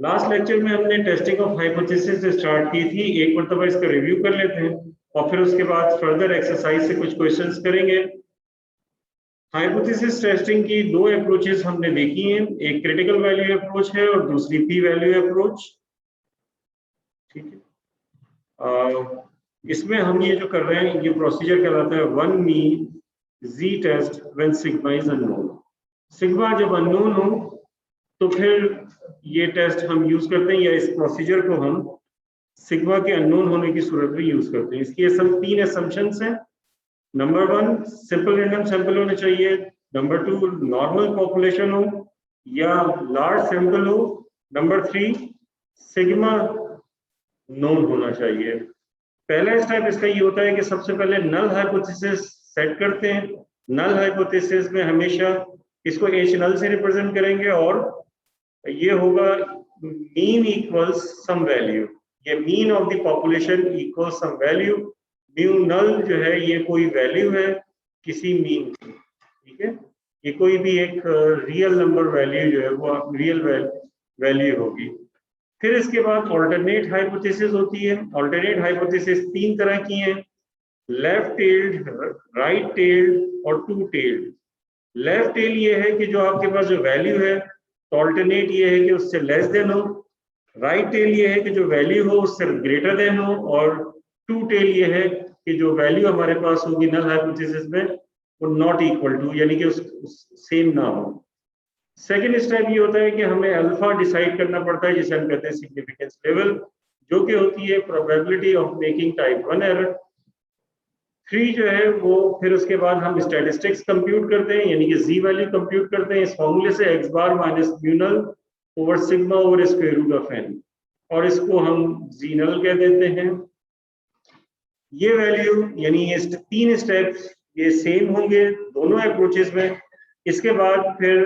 Last lecture में हमने testing of hypothesis से स्टार्ट की थी। एक मरतबा इसका रिव्यू कर लेते हैं और फिर उसके बाद फर्दर एक्सरसाइज से कुछ क्वेश्चंस करेंगे। हाइपोथेसिस टेस्टिंग की दो अप्रोचेस हमने देखी हैं, एक क्रिटिकल वैल्यू अप्रोच है और दूसरी पी वैल्यू अप्रोच। ठीक है, इसमें हम ये जो कर रहे हैं ये प्रोसीजर कहलाता है one mean Z test when sigma is unknown. Sigma जब अननोन हो तो फिर ये टेस्ट हम यूज करते हैं, या इस प्रोसीजर को हम सिग्मा के अननोन होने की सूरत में यूज करते हैं। इसकी तीन असम्पशंस हैं। Number one, simple random sample होने चाहिए। नंबर टू, नॉर्मल पॉपुलेशन हो या लार्ज सैंपल हो। नंबर थ्री, सिग्मा नोन होना चाहिए। पहला स्टेप इसका ये होता है कि सबसे पहले नल हाइपोथेसिस सेट करते हैं। नल हाइपोथेसिस में हमेशा इसको एच नल से रिप्रेजेंट करेंगे और ये होगा मीन इक्वल्स सम वैल्यू। ये mean of the population equals some value. Mu null जो है ये कोई वैल्यू है किसी मीन की। ठीक है, ये कोई भी एक रियल नंबर वैल्यू जो है वो रियल वैल्यू होगी। फिर इसके बाद ऑल्टरनेट हाइपोथेसिस होती है। ऑल्टरनेट हाइपोथेसिस तीन तरह की हैं, लेफ्ट टेल्ड, राइट टेल्ड और टू टेल्ड। लेफ्ट टेल ये है कि जो आपके पास जो वैल्यू है तो ऑल्टरनेट ये है कि उससे लेस देन हो। राइट टेल ये है कि जो वैल्यू हो उससे ग्रेटर देन हो। और टू टेल ये है कि जो वैल्यू हमारे पास होगी नल हाइपोथेसिस में वो नॉट इक्वल टू, यानी कि उस सेम ना हो। सेकेंड स्टेप ये होता है कि हमें अल्फा डिसाइड करना पड़ता है, जिसे हम कहते हैं सिग्निफिकेंस लेवल, जो कि होती है probability of making type 1 error. 3 जो है वो फिर उसके बाद हम स्टैटिस्टिक्स कंप्यूट करते हैं, यानी कि जी वैल्यू कंप्यूट करते हैं इस फॉर्मूले से, x bar minus mu null over sigma over square root of n, और इसको हम जी नल कह देते हैं। ये वैल्यू यानी ये तीन स्टेप्स ये सेम होंगे दोनों अप्रोचेस में। इसके बाद फिर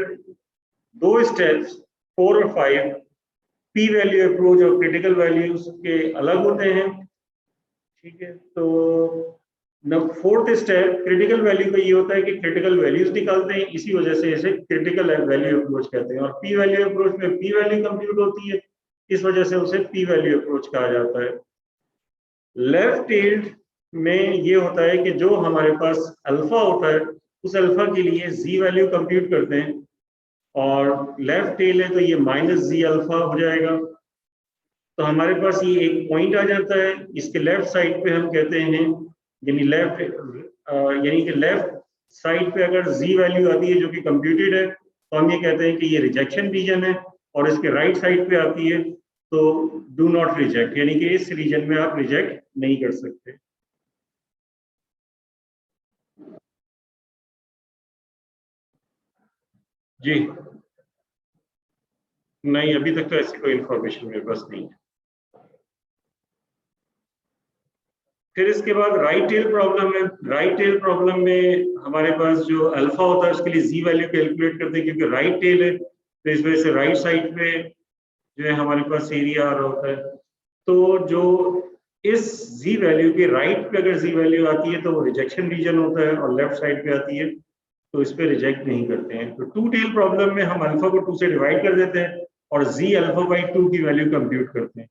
दो स्टेप्स 4 और 5 पी वैल्यू अप्रोच और क्रिटिकल वैल्यूज के अलग होते हैं। ठीक है, तो फोर्थ स्टेप क्रिटिकल वैल्यू का ये होता है कि क्रिटिकल वैल्यूज निकालते हैं, इसी वजह से इसे क्रिटिकल वैल्यू अप्रोच कहते हैं। और पी वैल्यू अप्रोच में पी वैल्यू कंप्यूट होती है, इस वजह से उसे पी वैल्यू अप्रोच कहा जाता है। लेफ्ट टेल्ड में ये होता है कि जो हमारे पास अल्फा होता है उस अल्फा के लिए जी वैल्यू कंप्यूट करते हैं, और लेफ्ट टेल है तो ये माइनस जी अल्फा हो जाएगा। तो हमारे पास ये एक पॉइंट आ जाता है, इसके लेफ्ट साइड पे हम कहते हैं, यानी कि लेफ्ट साइड पे अगर जी वैल्यू आती है जो कि कंप्यूटेड है तो हम ये कहते हैं कि ये रिजेक्शन रीजन है, और इसके राइट साइड पे आती है तो डू नॉट रिजेक्ट, यानी कि इस रीजन में आप रिजेक्ट नहीं कर सकते। जी नहीं, अभी तक तो ऐसी कोई इंफॉर्मेशन मेरे पास नहीं है। फिर इसके बाद राइट टेल प्रॉब्लम है। राइट टेल प्रॉब्लम में हमारे पास जो अल्फा होता है उसके लिए जी वैल्यू कैलकुलेट करते हैं, क्योंकि राइट टेल है तो इस वजह से राइट साइड पे जो है हमारे पास एरिया आ रहा होता है। तो जो इस जी वैल्यू के राइट पे अगर जी वैल्यू आती है तो वो रिजेक्शन रीजन होता है, और लेफ्ट साइड पे आती है तो इस पे रिजेक्ट नहीं करते हैं। तो टू टेल प्रॉब्लम में हम अल्फा को 2 से डिवाइड कर देते हैं और जी अल्फा बाई 2 की वैल्यू कंप्यूट करते हैं,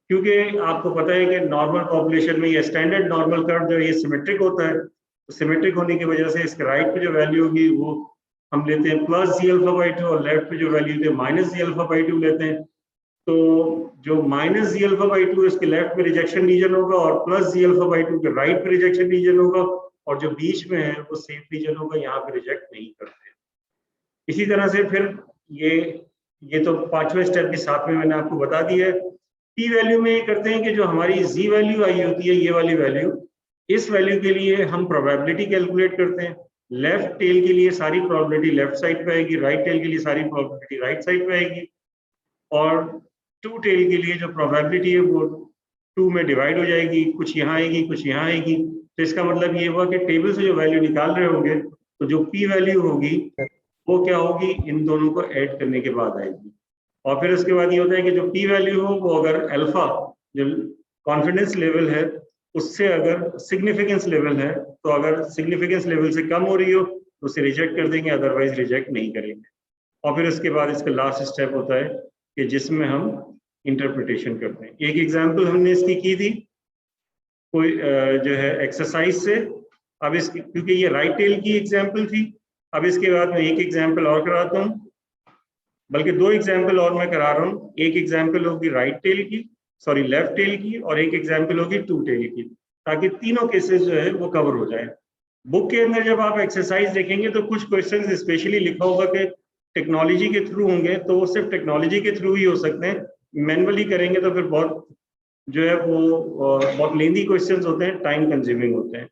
क्योंकि आपको पता है कि नॉर्मल पॉपुलेशन में ये स्टैंडर्ड नॉर्मल कर्व जो ये सिमेट्रिक होता है, तो सिमेट्रिक होने की वजह से इसके राइट पे जो वैल्यू होगी वो हम लेते हैं प्लस जी अल्फा बाई 2, और लेफ्ट पे जो वैल्यू होती है माइनस जी अल्फा बाई 2 लेते हैं। तो जो माइनस जी अल्फा बाई 2 इसके लेफ्ट में रिजेक्शन रीजन होगा, और प्लस जी अल्फा बाई 2 के राइट पे रिजेक्शन रीजन होगा, और जो बीच में है वो सेफ रीजन होगा, यहाँ पे रिजेक्ट नहीं करते। इसी तरह से फिर ये तो पांचवें स्टेप के साथ में मैंने आपको बता दिया है। पी वैल्यू में ये करते हैं कि जो हमारी जी वैल्यू आई होती है, ये वाली वैल्यू, इस वैल्यू के लिए हम प्रोबेबिलिटी कैलकुलेट करते हैं। लेफ्ट टेल के लिए सारी प्रोबेबिलिटी लेफ्ट साइड पे आएगी, राइट टेल के लिए सारी प्रोबेबिलिटी राइट साइड पे आएगी, और टू टेल के लिए जो प्रोबेबिलिटी है वो 2 में डिवाइड हो जाएगी, कुछ यहाँ आएगी कुछ यहाँ आएगी। तो इसका मतलब ये हुआ कि टेबल से जो वैल्यू निकाल रहे होंगे तो जो पी वैल्यू होगी वो क्या होगी, इन दोनों को ऐड करने के बाद आएगी। और फिर उसके बाद ये होता है कि जो पी वैल्यू हो वो अगर अल्फा जो कॉन्फिडेंस लेवल है उससे अगर सिग्निफिकेंस लेवल है, तो अगर सिग्निफिकेंस लेवल से कम हो रही हो तो उसे रिजेक्ट कर देंगे, अदरवाइज रिजेक्ट नहीं करेंगे। और फिर उसके बाद इसका लास्ट स्टेप होता है कि जिसमें हम इंटरप्रिटेशन करते हैं। एक एग्जांपल हमने इसकी की थी कोई जो है एक्सरसाइज से। अब इसकी, क्योंकि ये राइट टेल की एग्जांपल थी, अब इसके बाद मैं एक एग्जांपल और कराता हूँ, बल्कि दो एग्जांपल और मैं करा रहा हूँ। एक एग्जांपल होगी राइट टेल की, सॉरी लेफ्ट टेल की, और एक एग्जांपल होगी टू टेल की, ताकि तीनों केसेस जो है वो कवर हो जाए। बुक के अंदर जब आप एक्सरसाइज देखेंगे तो कुछ क्वेश्चंस स्पेशली लिखा होगा कि टेक्नोलॉजी के थ्रू होंगे, तो वो सिर्फ टेक्नोलॉजी के थ्रू ही हो सकते हैं। मैनुअली करेंगे तो फिर बहुत जो है वो बहुत लेंदी क्वेश्चंस होते हैं, टाइम कंज्यूमिंग होते हैं,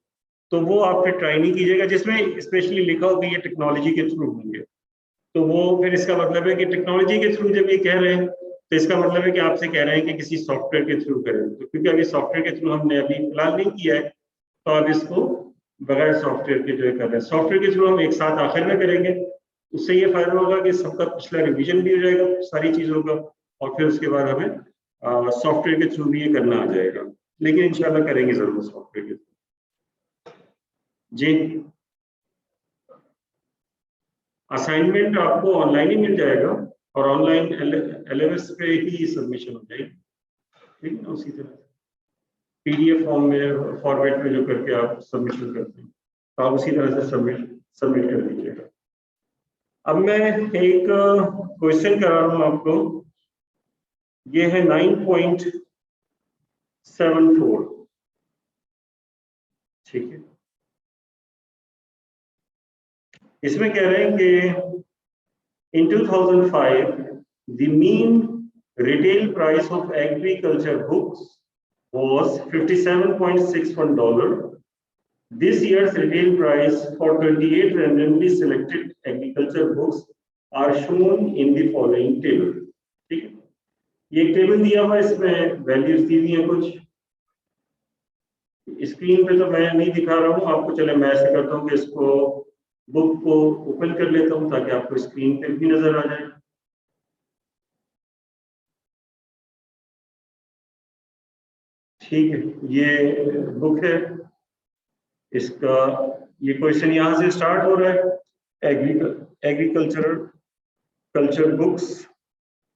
तो वो आप फिर ट्राई नहीं कीजिएगा जिसमें स्पेशली लिखा हो कि ये टेक्नोलॉजी के थ्रू होंगे। तो वो फिर इसका मतलब है कि टेक्नोलॉजी के थ्रू जब ये कह रहे हैं तो इसका मतलब है कि आपसे कह रहे हैं कि किसी सॉफ्टवेयर के थ्रू करें। तो क्योंकि अभी सॉफ्टवेयर के थ्रू हमने अभी फिलहाल नहीं किया है, तो अब इसको बगैर सॉफ्टवेयर के जो है कर रहे हैं। सॉफ्टवेयर के थ्रू हम एक साथ आखिर में करेंगे, उससे ये फायदा होगा कि सबका पिछला रिवीजन भी हो जाएगा सारी चीजों का, और फिर उसके बाद हमें सॉफ्टवेयर के थ्रू भी ये करना आ जाएगा। लेकिन इंशाल्लाह करेंगे जरूर सॉफ्टवेयर के थ्रू। जी, असाइनमेंट आपको ऑनलाइन ही मिल जाएगा और ऑनलाइन LMS पे ही सबमिशन हो जाएगी, ठीक है ना। उसी तरह PDF फॉर्म में फॉर्मेट में जो करके आप सबमिशन करते हैं, तो आप उसी तरह से सबमिट कर दीजिएगा। अब मैं एक क्वेश्चन करा रहा हूँ आपको, ये है 9.74, ठीक है। इसमें कह रहे हैं कि in 2005 the mean retail price of agriculture books was $57.61. This year's retail price for 28 randomly selected agriculture books are shown in the following table. ठीक है, ये टेबल दिया हुआ है, इसमें वैल्यूज दी हुई है कुछ। स्क्रीन पे तो मैं नहीं दिखा रहा हूँ आपको, चले मैं ऐसे करता हूँ कि इसको बुक को ओपन कर लेता हूँ ताकि आपको स्क्रीन पे भी नजर आ जाए। ठीक है, ये बुक है, इसका ये क्वेश्चन यहाँ से स्टार्ट हो रहा है, कल्चर बुक्स।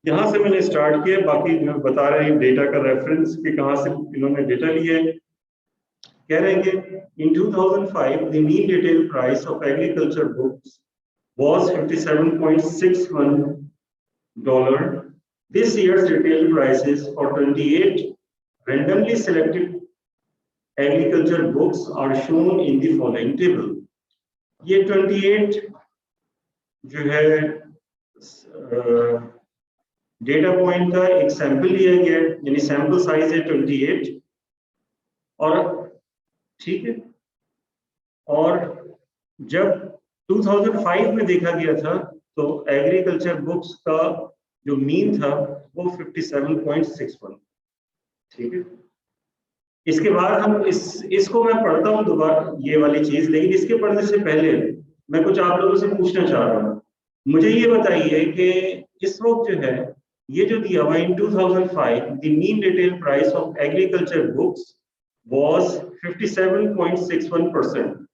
यहाँ से मैंने स्टार्ट किया, बाकी बता रहे हैं डेटा का रेफरेंस कि कहाँ से इन्होंने डेटा लिया है। कह रहे हैं कि in 2005 the mean retail price of agriculture books was $57.61. This year's retail prices for 28 randomly selected agriculture books are shown in the following table. ये 28 जो है डेटा पॉइंट का एक सैंपल लिया गया, यानी सैंपल साइज है 28, और ठीक है, और जब 2005 में देखा गया था तो एग्रीकल्चर बुक्स का जो मीन था वो 57.61, ठीक है। इसके बाद हम इसको मैं पढ़ता हूँ दोबारा ये वाली चीज, लेकिन इसके पढ़ने से पहले मैं कुछ आप लोगों से पूछना चाह रहा हूँ। मुझे ये बताइए कि इस वक्त जो है ये जो दिया हुआ इन 2005 the mean retail price of agriculture books was 57.61%,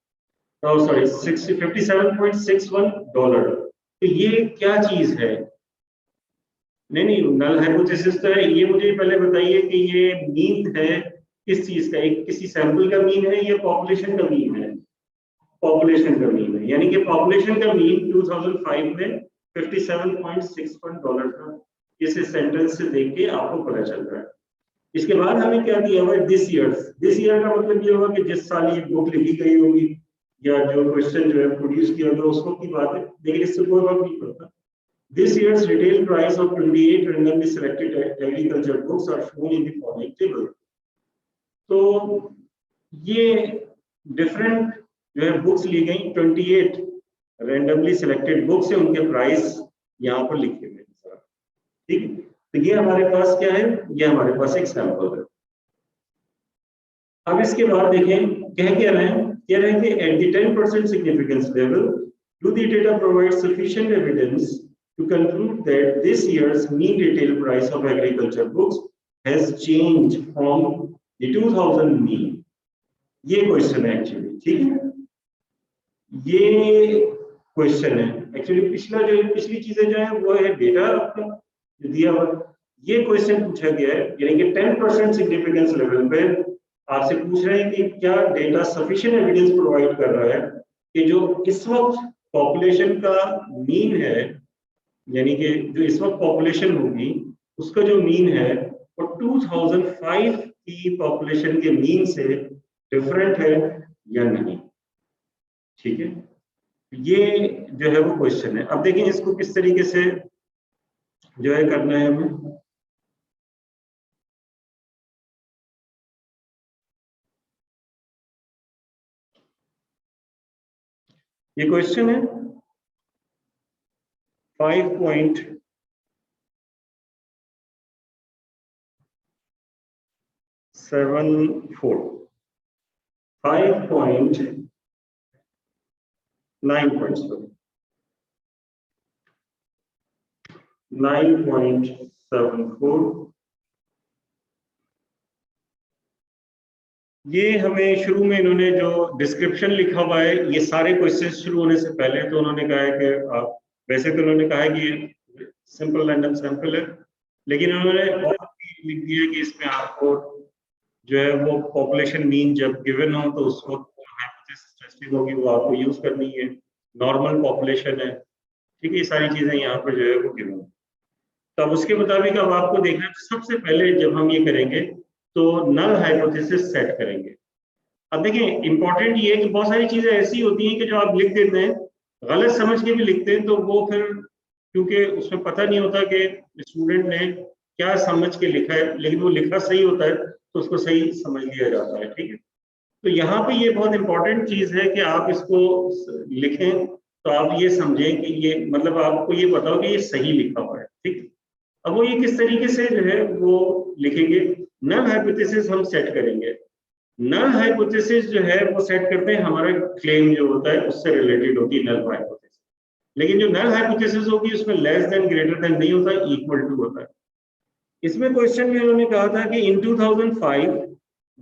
sorry $57.61। तो ये क्या चीज है? नहीं, नल हाइपोथेसिस तो है। ये मुझे पहले बताइए कि ये मीन है किस चीज का, एक किसी सैंपल का मीन है या पॉपुलेशन का मीन है? पॉपुलेशन का मीन है, यानी कि पॉपुलेशन का मीन 2005 में $57.61 था। इस सेंटेंस से देख के आपको पता चल रहा है। इसके बाद हमें क्या दिया हुआ है, दिस ईयर का मतलब ये होगा कि जिस साल ये बुक लिखी गई होगी या जो क्वेश्चन जो है प्रोड्यूस किया गया उसको की बात है, लेकिन इससे कोई फर्क नहीं पड़ता। This year's retail price of 28 randomly selected agriculture books are shown in the following table. तो ये डिफरेंट जो है बुक्स ली गई, 28 रैंडमली सिलेक्टेड बुक्स है, उनके प्राइस यहाँ पर लिखे हुए हैं, ठीक है। तो ये हमारे पास क्या है, ये हमारे पास एक सैंपल है। अब इसके बाद देखें कह रहे हैं कि at the 10% significance level, do the data provide sufficient evidence to conclude that this year's mean retail price of agriculture books has changed from the 2000 mean? ये क्वेश्चन है एक्चुअली, ठीक है, ये क्वेश्चन है एक्चुअली। पिछली चीजें जो है वो है डेटा आपका, दिया हुआ ये क्वेश्चन पूछा गया है, यानी कि 10% सिग्निफिकेंस लेवल पे आपसे पूछ रहे हैं कि क्या डेटा सफिशिएंट एविडेंस प्रोवाइड कर रहा है कि जो इस वक्त पॉपुलेशन का मीन है, यानी कि जो इस वक्त पॉपुलेशन होगी उसका जो मीन है वो 2005 की पॉपुलेशन के मीन से डिफरेंट है या नहीं। ठीक है, ये जो है वो क्वेश्चन है। अब देखिए इसको किस तरीके से जो है करना है हमें। ये क्वेश्चन है 5.74 9.74 ये हमें शुरू में इन्होंने जो डिस्क्रिप्शन लिखा हुआ है, ये सारे क्वेश्चंस शुरू होने से पहले तो उन्होंने कहा है कि आप वैसे तो उन्होंने कहा है कि सिंपल रैंडम सैंपल है, लेकिन उन्होंने और लिख दिया कि इसमें आपको जो है वो पॉपुलेशन मीन जब गिवन हो तो उस वक्त हाइपोथेसिस टेस्टिंग होगी वो आपको यूज करनी है। नॉर्मल पॉपुलेशन है, ठीक है, ये सारी चीजें यहाँ पर जो है वो गिवन है। तो अब उसके मुताबिक अब आपको देखना है, सबसे पहले जब हम ये करेंगे तो नल हाइपोथेसिस सेट करेंगे। अब देखिए इंपॉर्टेंट ये है कि बहुत सारी चीजें ऐसी होती हैं कि जो आप लिख देते हैं, गलत समझ के भी लिखते हैं, तो वो फिर क्योंकि उसमें पता नहीं होता कि स्टूडेंट ने क्या समझ के लिखा है, लेकिन वो लिखा सही होता है तो उसको सही समझ लिया जाता है। ठीक है, तो यहाँ पे ये बहुत इंपॉर्टेंट चीज है कि आप इसको लिखें तो आप ये समझें कि ये मतलब आपको ये बताओ कि ये सही लिखा हुआ है। ठीक, अब वो ये किस तरीके से जो है वो लिखेंगे, नल हाइपोथेसिस हम सेट करेंगे। नल हाइपोथेसिस जो है वो सेट करते हैं, हमारा क्लेम जो होता है उससे रिलेटेड होती है नल हाइपोथेसिस। लेकिन जो नल हाइपोथेसिस होगी उसमें लेस देन ग्रेटर देन नहीं होता, इक्वल टू होता है। इसमें क्वेश्चन में उन्होंने कहा था कि इन 2005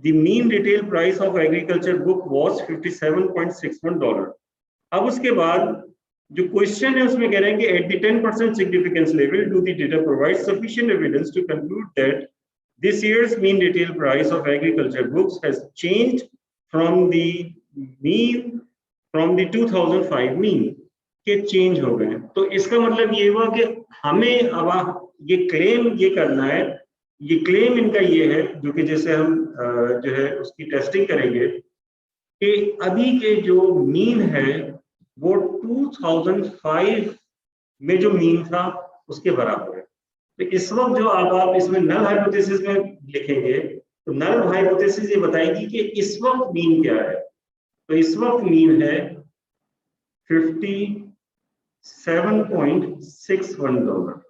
the mean retail price of agriculture book was $57.61। अब उसके बाद जो क्वेश्चन है उसमें कह रहे हैं कि at the 10% significance level do the data provide sufficient evidence to conclude that this year's mean retail price of agriculture books has changed from the mean from the 2005 mean के चेंज हो गए। तो इसका मतलब ये हुआ कि हमें अब ये क्लेम ये करना है, ये क्लेम इनका ये है जो कि जैसे हम जो है उसकी टेस्टिंग करेंगे कि अभी के जो मीन है वो 2005 में जो मीन था उसके बराबर है। तो इस वक्त जो आप इसमें नल हाइपोथेसिस में लिखेंगे तो नल हाइपोथेसिस ये बताएगी कि इस वक्त मीन क्या है। तो इस वक्त मीन है $57.61।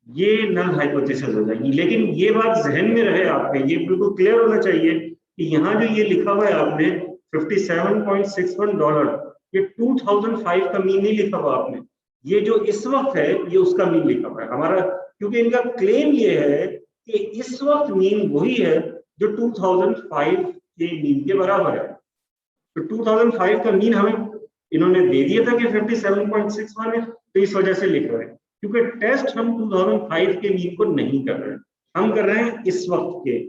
ये नल हाइपोथेसिस हो जाएगी। लेकिन ये बात जहन में रहे आपके, ये बिल्कुल क्लियर होना चाहिए कि यहाँ जो ये लिखा हुआ है आपने $57.61, ये 2005 का मीन नहीं लिखा हुआ आपने, ये जो इस वक्त है ये उसका मीन लिखा हुआ है हमारा, क्योंकि इनका क्लेम ये है कि इस वक्त मीन वही है जो 2005 के मीन के बराबर है। तो 2005 का मीन हमें इन्होंने दे दिया था कि 57.61 है, तो इस वजह से लिख रहे हैं, क्योंकि टेस्ट हम 2005 के मीन को नहीं कर रहे हैं, हम कर रहे हैं इस वक्त के,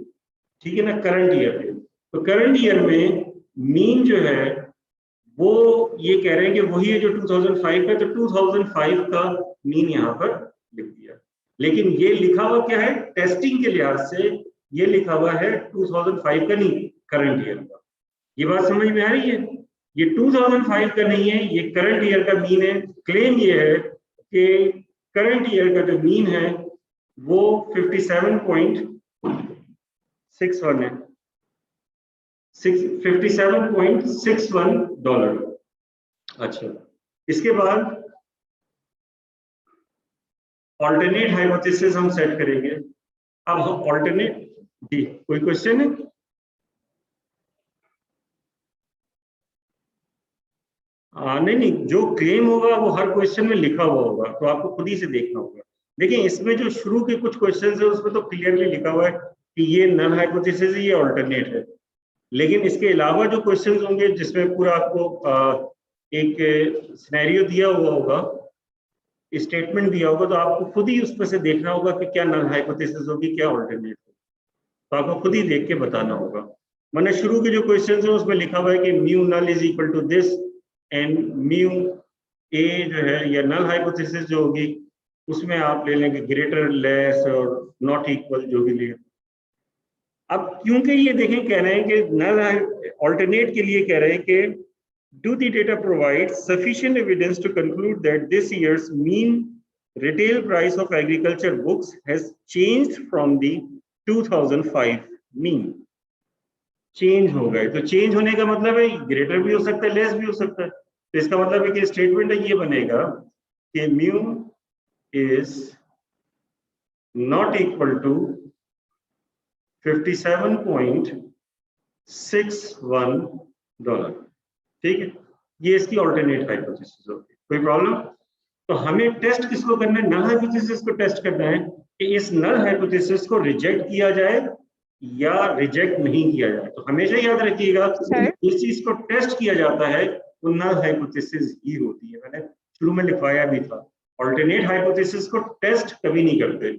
ठीक है ना, करंट ईयर के। तो करंट ईयर में मीन जो है वो ये कह रहे हैं कि वही है जो 2005 का, तो 2005 का मीन यहाँ पर लिख दिया। लेकिन ये लिखा हुआ क्या है, टेस्टिंग के लिहाज से ये लिखा हुआ है 2005 का नहीं, करंट ईयर का। ये बात समझ में आ रही है, ये 2005 का नहीं है, ये करंट ईयर का मीन है। क्लेम ये है कि करंट ईयर का जो मीन है वो 57.61 है, $57.61। अच्छा, इसके बाद ऑल्टरनेट हाइपोथेसिस हम सेट करेंगे। अब हम ऑल्टरनेट, जी कोई क्वेश्चन है? नहीं नहीं, जो क्लेम होगा वो हर क्वेश्चन में लिखा हुआ होगा, तो आपको खुद ही से देखना होगा। देखिए इसमें जो शुरू के कुछ क्वेश्चंस है उसमें तो क्लियरली लिखा हुआ है कि ये नल हाइपोथेसिस है, ये ऑल्टरनेट है। लेकिन इसके अलावा जो क्वेश्चंस होंगे जिसमें पूरा आपको एक सिनेरियो दिया हुआ होगा, स्टेटमेंट दिया होगा तो आपको खुद ही उसमें से देखना होगा कि क्या नल हाइपोथेसिस होगी, क्या ऑल्टरनेट होगी, तो आपको खुद ही देख के बताना होगा। मैंने शुरू के जो क्वेश्चन है उसमें लिखा हुआ है कि mu null is equal to this and mu A जो है या नल हाइपोथेसिस जो होगी उसमें आप ले लेंगे ग्रेटर, लेस और नॉट इक्वल जो भी ले। अब क्योंकि ये देखें कह रहे हैं कि नल ऑल्टरनेट के लिए कह रहे हैं कि do the data provide sufficient evidence to conclude that this year's mean retail price of agriculture books has changed from the 2005 mean? Change हो गए, तो चेंज होने का मतलब है ग्रेटर भी हो सकता है, लेस भी हो सकता है। तो इसका मतलब है कि स्टेटमेंट ये बनेगा कि mu is not equal to 57.61 dollar. ठीक है, ये इसकी ऑल्टरनेट हाइपोथेसिस होगी। कोई प्रॉब्लम? तो हमें टेस्ट किसको करना है? नल हाइपोथेसिस को टेस्ट करना है कि इस नल हाइपोथेसिस को रिजेक्ट किया जाए या रिजेक्ट नहीं किया जाए। तो हमेशा याद रखिएगा इस चीज को टेस्ट किया जाता है वो नल हाइपोथेसिस ही होती है। मैंने शुरू में लिखवाया भी था, ऑल्टरनेट हाइपोथेसिस को टेस्ट कभी नहीं करते।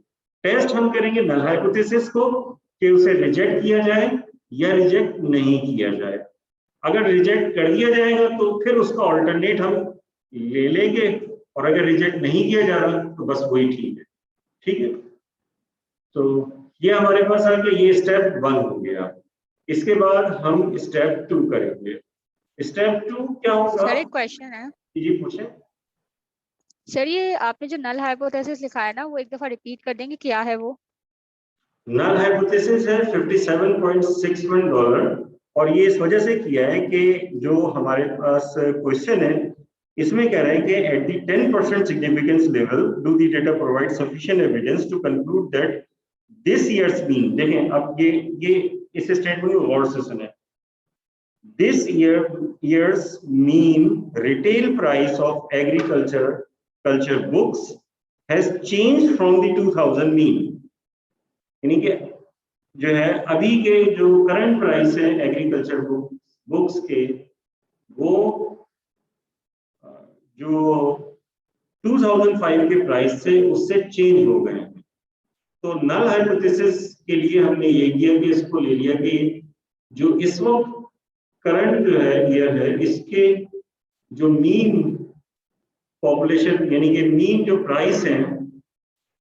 टेस्ट हम करेंगे नल हाइपोथेसिस को कि उसे रिजेक्ट किया जाए या रिजेक्ट नहीं किया जाए। अगर रिजेक्ट कर दिया जाएगा तो फिर उसका ऑल्टरनेट हम ले लेंगे, और अगर रिजेक्ट नहीं किया जा रहा तो बस वही ठीक है। ठीक है, तो ये हमारे पास आ गया, ये स्टेप 1 हो गया। इसके बाद हम स्टेप 2 करेंगे। स्टेप 2 क्या होगा? सर एक क्वेश्चन है। जी पूछें। सर ये आपने जो नल हाइपोथेसिस लिखा है ना, वो एक दफा रिपीट कर देंगे, क्या है वो? नल हाइपोथेसिस है 57.61 डॉलर, और ये इस वजह से किया है कि जो हमारे पास क्वेश्चन है इसमें कह रहे हैं कि at the 10% significance level do the data provide sufficient evidence to conclude that this year's mean. देखें अब ये इस स्टेटमेंट को गौर से सुने। This year's mean retail price of agriculture books has changed from the 2000 mean. यानी कि जो है अभी के जो करंट प्राइस है एग्रीकल्चर बुक्स के, वो जो 2005 के प्राइस से उससे चेंज हो गए हैं। तो नल हाइपोथेसिस के लिए हमने ये किया कि इसको ले लिया कि जो इस वक्त करंट जो है ईयर है इसके जो मीन पॉपुलेशन यानी कि मीन जो प्राइस है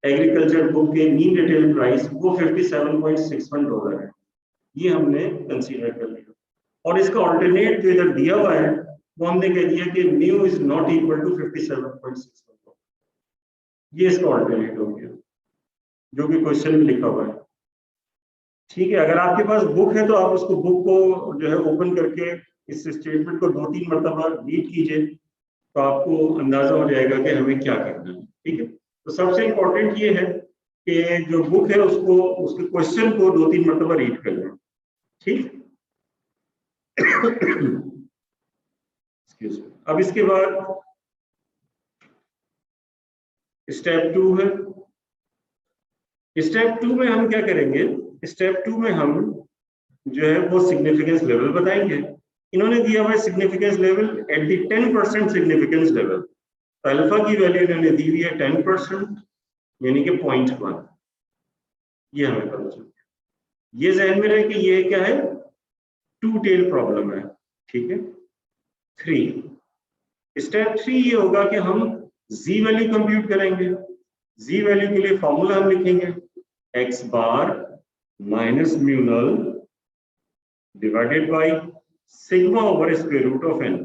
एग्रीकल्चर बुक के मीन रिटेल प्राइस वो 57.61 डॉलर है। ये हमने कंसीडर कर लिया, और इसका ऑल्टरनेट जो इधर दिया हुआ है वो हमने कह दिया कि mu is not equal to 57.61 dollar. ये इसका ऑल्टरनेट हो गया जो कि क्वेश्चन में लिखा हुआ है। ठीक है, अगर आपके पास बुक है तो आप उसको बुक को जो है ओपन करके इस स्टेटमेंट को 2-3 मरतबा रीड कीजिए तो आपको अंदाजा हो जाएगा कि हमें क्या करना है। ठीक है, तो सबसे इंपॉर्टेंट ये है कि जो बुक है उसको उसके क्वेश्चन को 2-3 मरतबा रीड कर लें। ठीक, अब इसके बाद स्टेप 2 है। स्टेप 2 में हम क्या करेंगे? स्टेप 2 में हम जो है वो सिग्निफिकेंस लेवल बताएंगे। इन्होंने दिया हुआ है significance level eight the 10% significance level. Alpha की वैल्यू इन्होंने दी हुई है 10% यानी कि 0.1। ये हमें पता चल गया। ये ध्यान में रहे कि ये क्या है? टू टेल प्रॉब्लम है। ठीक है, 3 स्टेप 3 ये होगा कि हम जी वैल्यू कंप्यूट करेंगे। जी वैल्यू के लिए फॉर्मूला हम लिखेंगे x bar minus mu null divided by sigma over square root of n।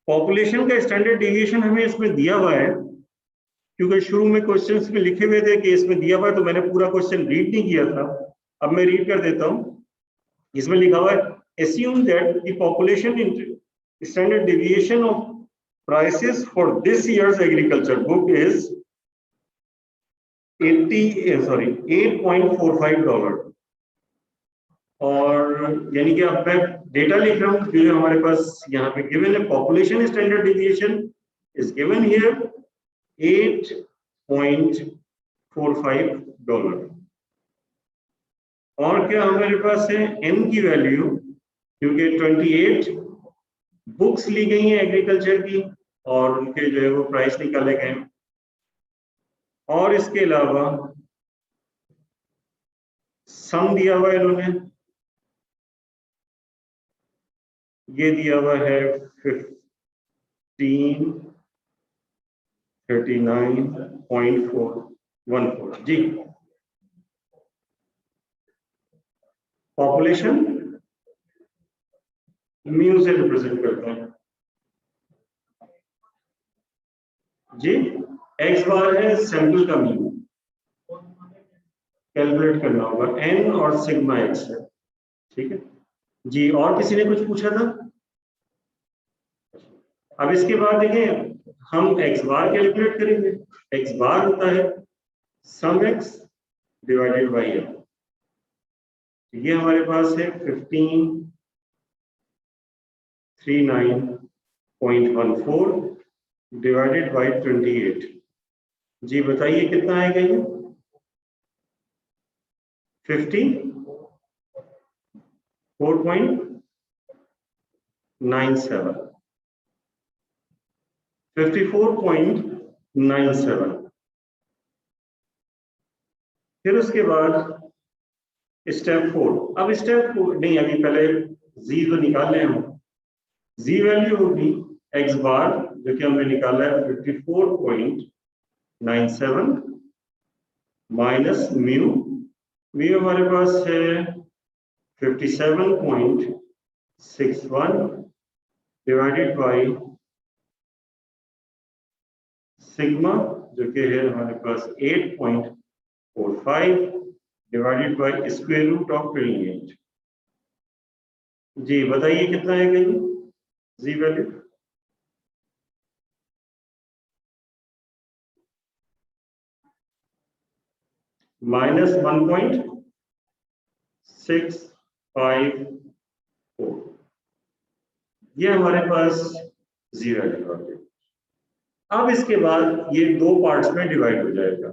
Population का स्टैंडर्ड डेविएशन हमें इसमें दिया हुआ है, क्योंकि शुरू में क्वेश्चंस में लिखे हुए थे कि इसमें दिया हुआ है, तो मैंने पूरा क्वेश्चन रीड नहीं किया था। अब मैं रीड कर देता हूं। इसमें लिखा हुआ है assume that the population standard deviation of prices for this year's agriculture book is 8.45 dollar. और यानी कि अब मैं डेटा लिख रहा हूं जो हमारे पास यहाँ पे गिवन है। Population standard deviation is given here 8.45 dollar. और क्या हमारे पास है n की वैल्यू, क्योंकि 28 बुक्स ली गई हैं एग्रीकल्चर की और उनके जो है वो प्राइस निकाले गए। और इसके अलावा सम दिया हुआ है इन्होंने, ये दिया हुआ है 1539.414 जी। पॉपुलेशन म्यू से रिप्रेजेंट करते हैं जी। एक्स बार है सैंपल का म्यू, कैलकुलेट करना होगा, एन और सिग्मा एक्स है, ठीक है जी। और किसी ने कुछ पूछा था? अब इसके बाद देखें हम एक्स बार कैलकुलेट करेंगे। एक्स बार होता है सम एक्स डिवाइडेड बाई एन। ये हमारे पास है 1539.14 डिवाइडेड बाई 28। जी बताइए कितना आएगा ये? 54.97 54.97। फिर उसके बाद स्टेप 4। अब स्टेप 4 नहीं, अभी पहले जी तो निकाल लें हम। जी वैल्यू होगी एक्स बार जो कि हमने निकाला है 54.97 माइनस म्यू। म्यू हमारे पास है 57.61 डिवाइडेड बाई सिग्मा जो कि है हमारे पास 8.45 divided by square root of 28। जी बताइए कितना आएगा ये जी वैल्यू? माइनस 1.654। ये हमारे पास जी वैल्यू आ गई। अब इसके बाद ये दो पार्ट्स में डिवाइड हो जाएगा,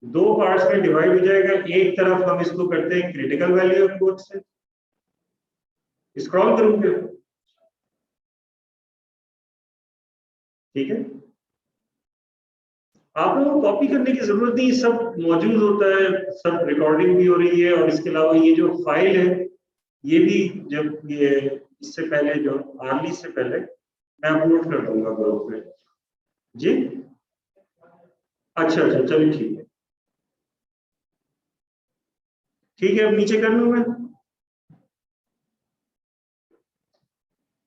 दो पार्ट्स में डिवाइड हो जाएगा। एक तरफ हम इसको करते हैं क्रिटिकल वैल्यू अप्रोच से, स्क्रॉल करूंगे, ठीक है। आप लोगों को कॉपी करने की जरूरत नहीं, सब मौजूद होता है, सब रिकॉर्डिंग भी हो रही है। और इसके अलावा ये जो फाइल है ये भी जब ये इससे पहले जो आर्ली से पहले मैं अपलोड कर दूंगा ग्रुप में जी। अच्छा अच्छा चलिए ठीक है, ठीक है। अब नीचे कर लूँ मैं।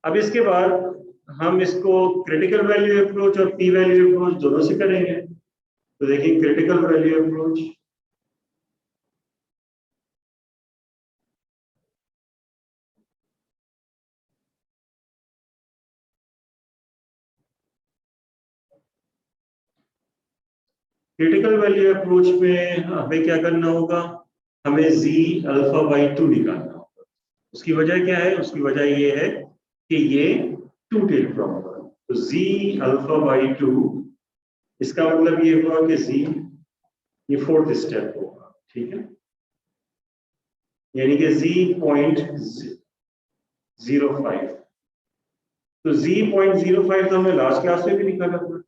अब इसके बाद हम इसको क्रिटिकल वैल्यू अप्रोच और पी वैल्यू अप्रोच दोनों से करेंगे। तो देखिए critical value approach, critical value approach में हमें क्या करना होगा? हमें z अल्फा बाई 2 निकालना होगा। उसकी वजह क्या है? उसकी वजह ये है कि ये टू टेल प्रॉब्लम है। तो z अल्फा बाई 2, इसका मतलब ये हुआ कि z ये फोर्थ स्टेप होगा, ठीक है। यानी कि z.05। तो z.05 तो हमने लास्ट क्लास में भी निकाला था,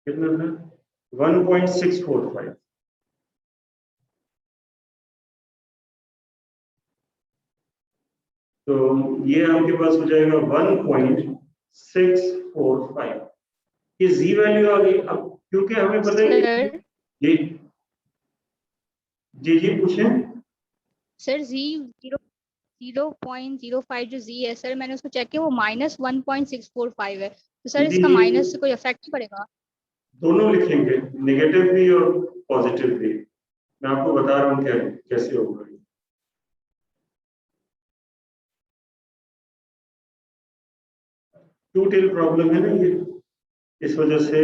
कितना था? 1.645। तो ये आपके पास हो जाएगा 1.645। ये जी वैल्यू आ गई। अब क्योंकि हमें पता है सर जी जी जी पूछें। सर जी 0.05 जो जी है सर, मैंने उसको चेक किया, वो -1.645 है। तो सर जी इसका जी माइनस से कोई इफेक्ट नहीं पड़ेगा? दोनों लिखेंगे, नेगेटिव भी और पॉजिटिव भी। मैं आपको बता रहा हूँ क्या कैसे होगा। टू टेल प्रॉब्लम है ना ये, इस वजह से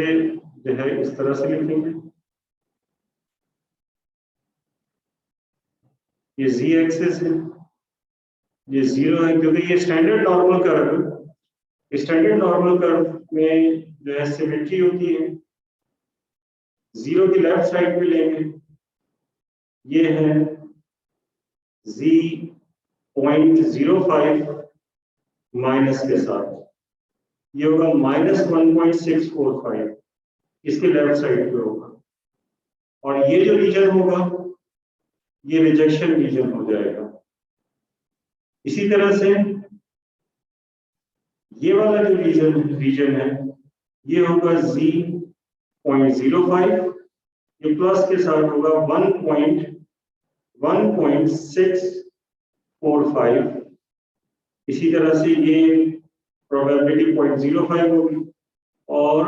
जो है इस तरह से लिखेंगे। ये जी एक्सिस है, ये 0 है क्योंकि ये standard normal curve, standard normal curve में जो है सिमेट्री होती है। 0 की लेफ्ट साइड पे लेंगे, ये है z.05 माइनस के साथ, ये होगा -1.645, इसके लेफ्ट साइड पे होगा। और ये जो रीजन होगा ये रिजेक्शन रीजन हो जाएगा। इसी तरह से ये वाला जो रीजन है ये होगा Z.05, ये प्लस के साथ होगा 1.645। इसी तरह से ये प्रोबेबिलिटी 0.05 होगी। और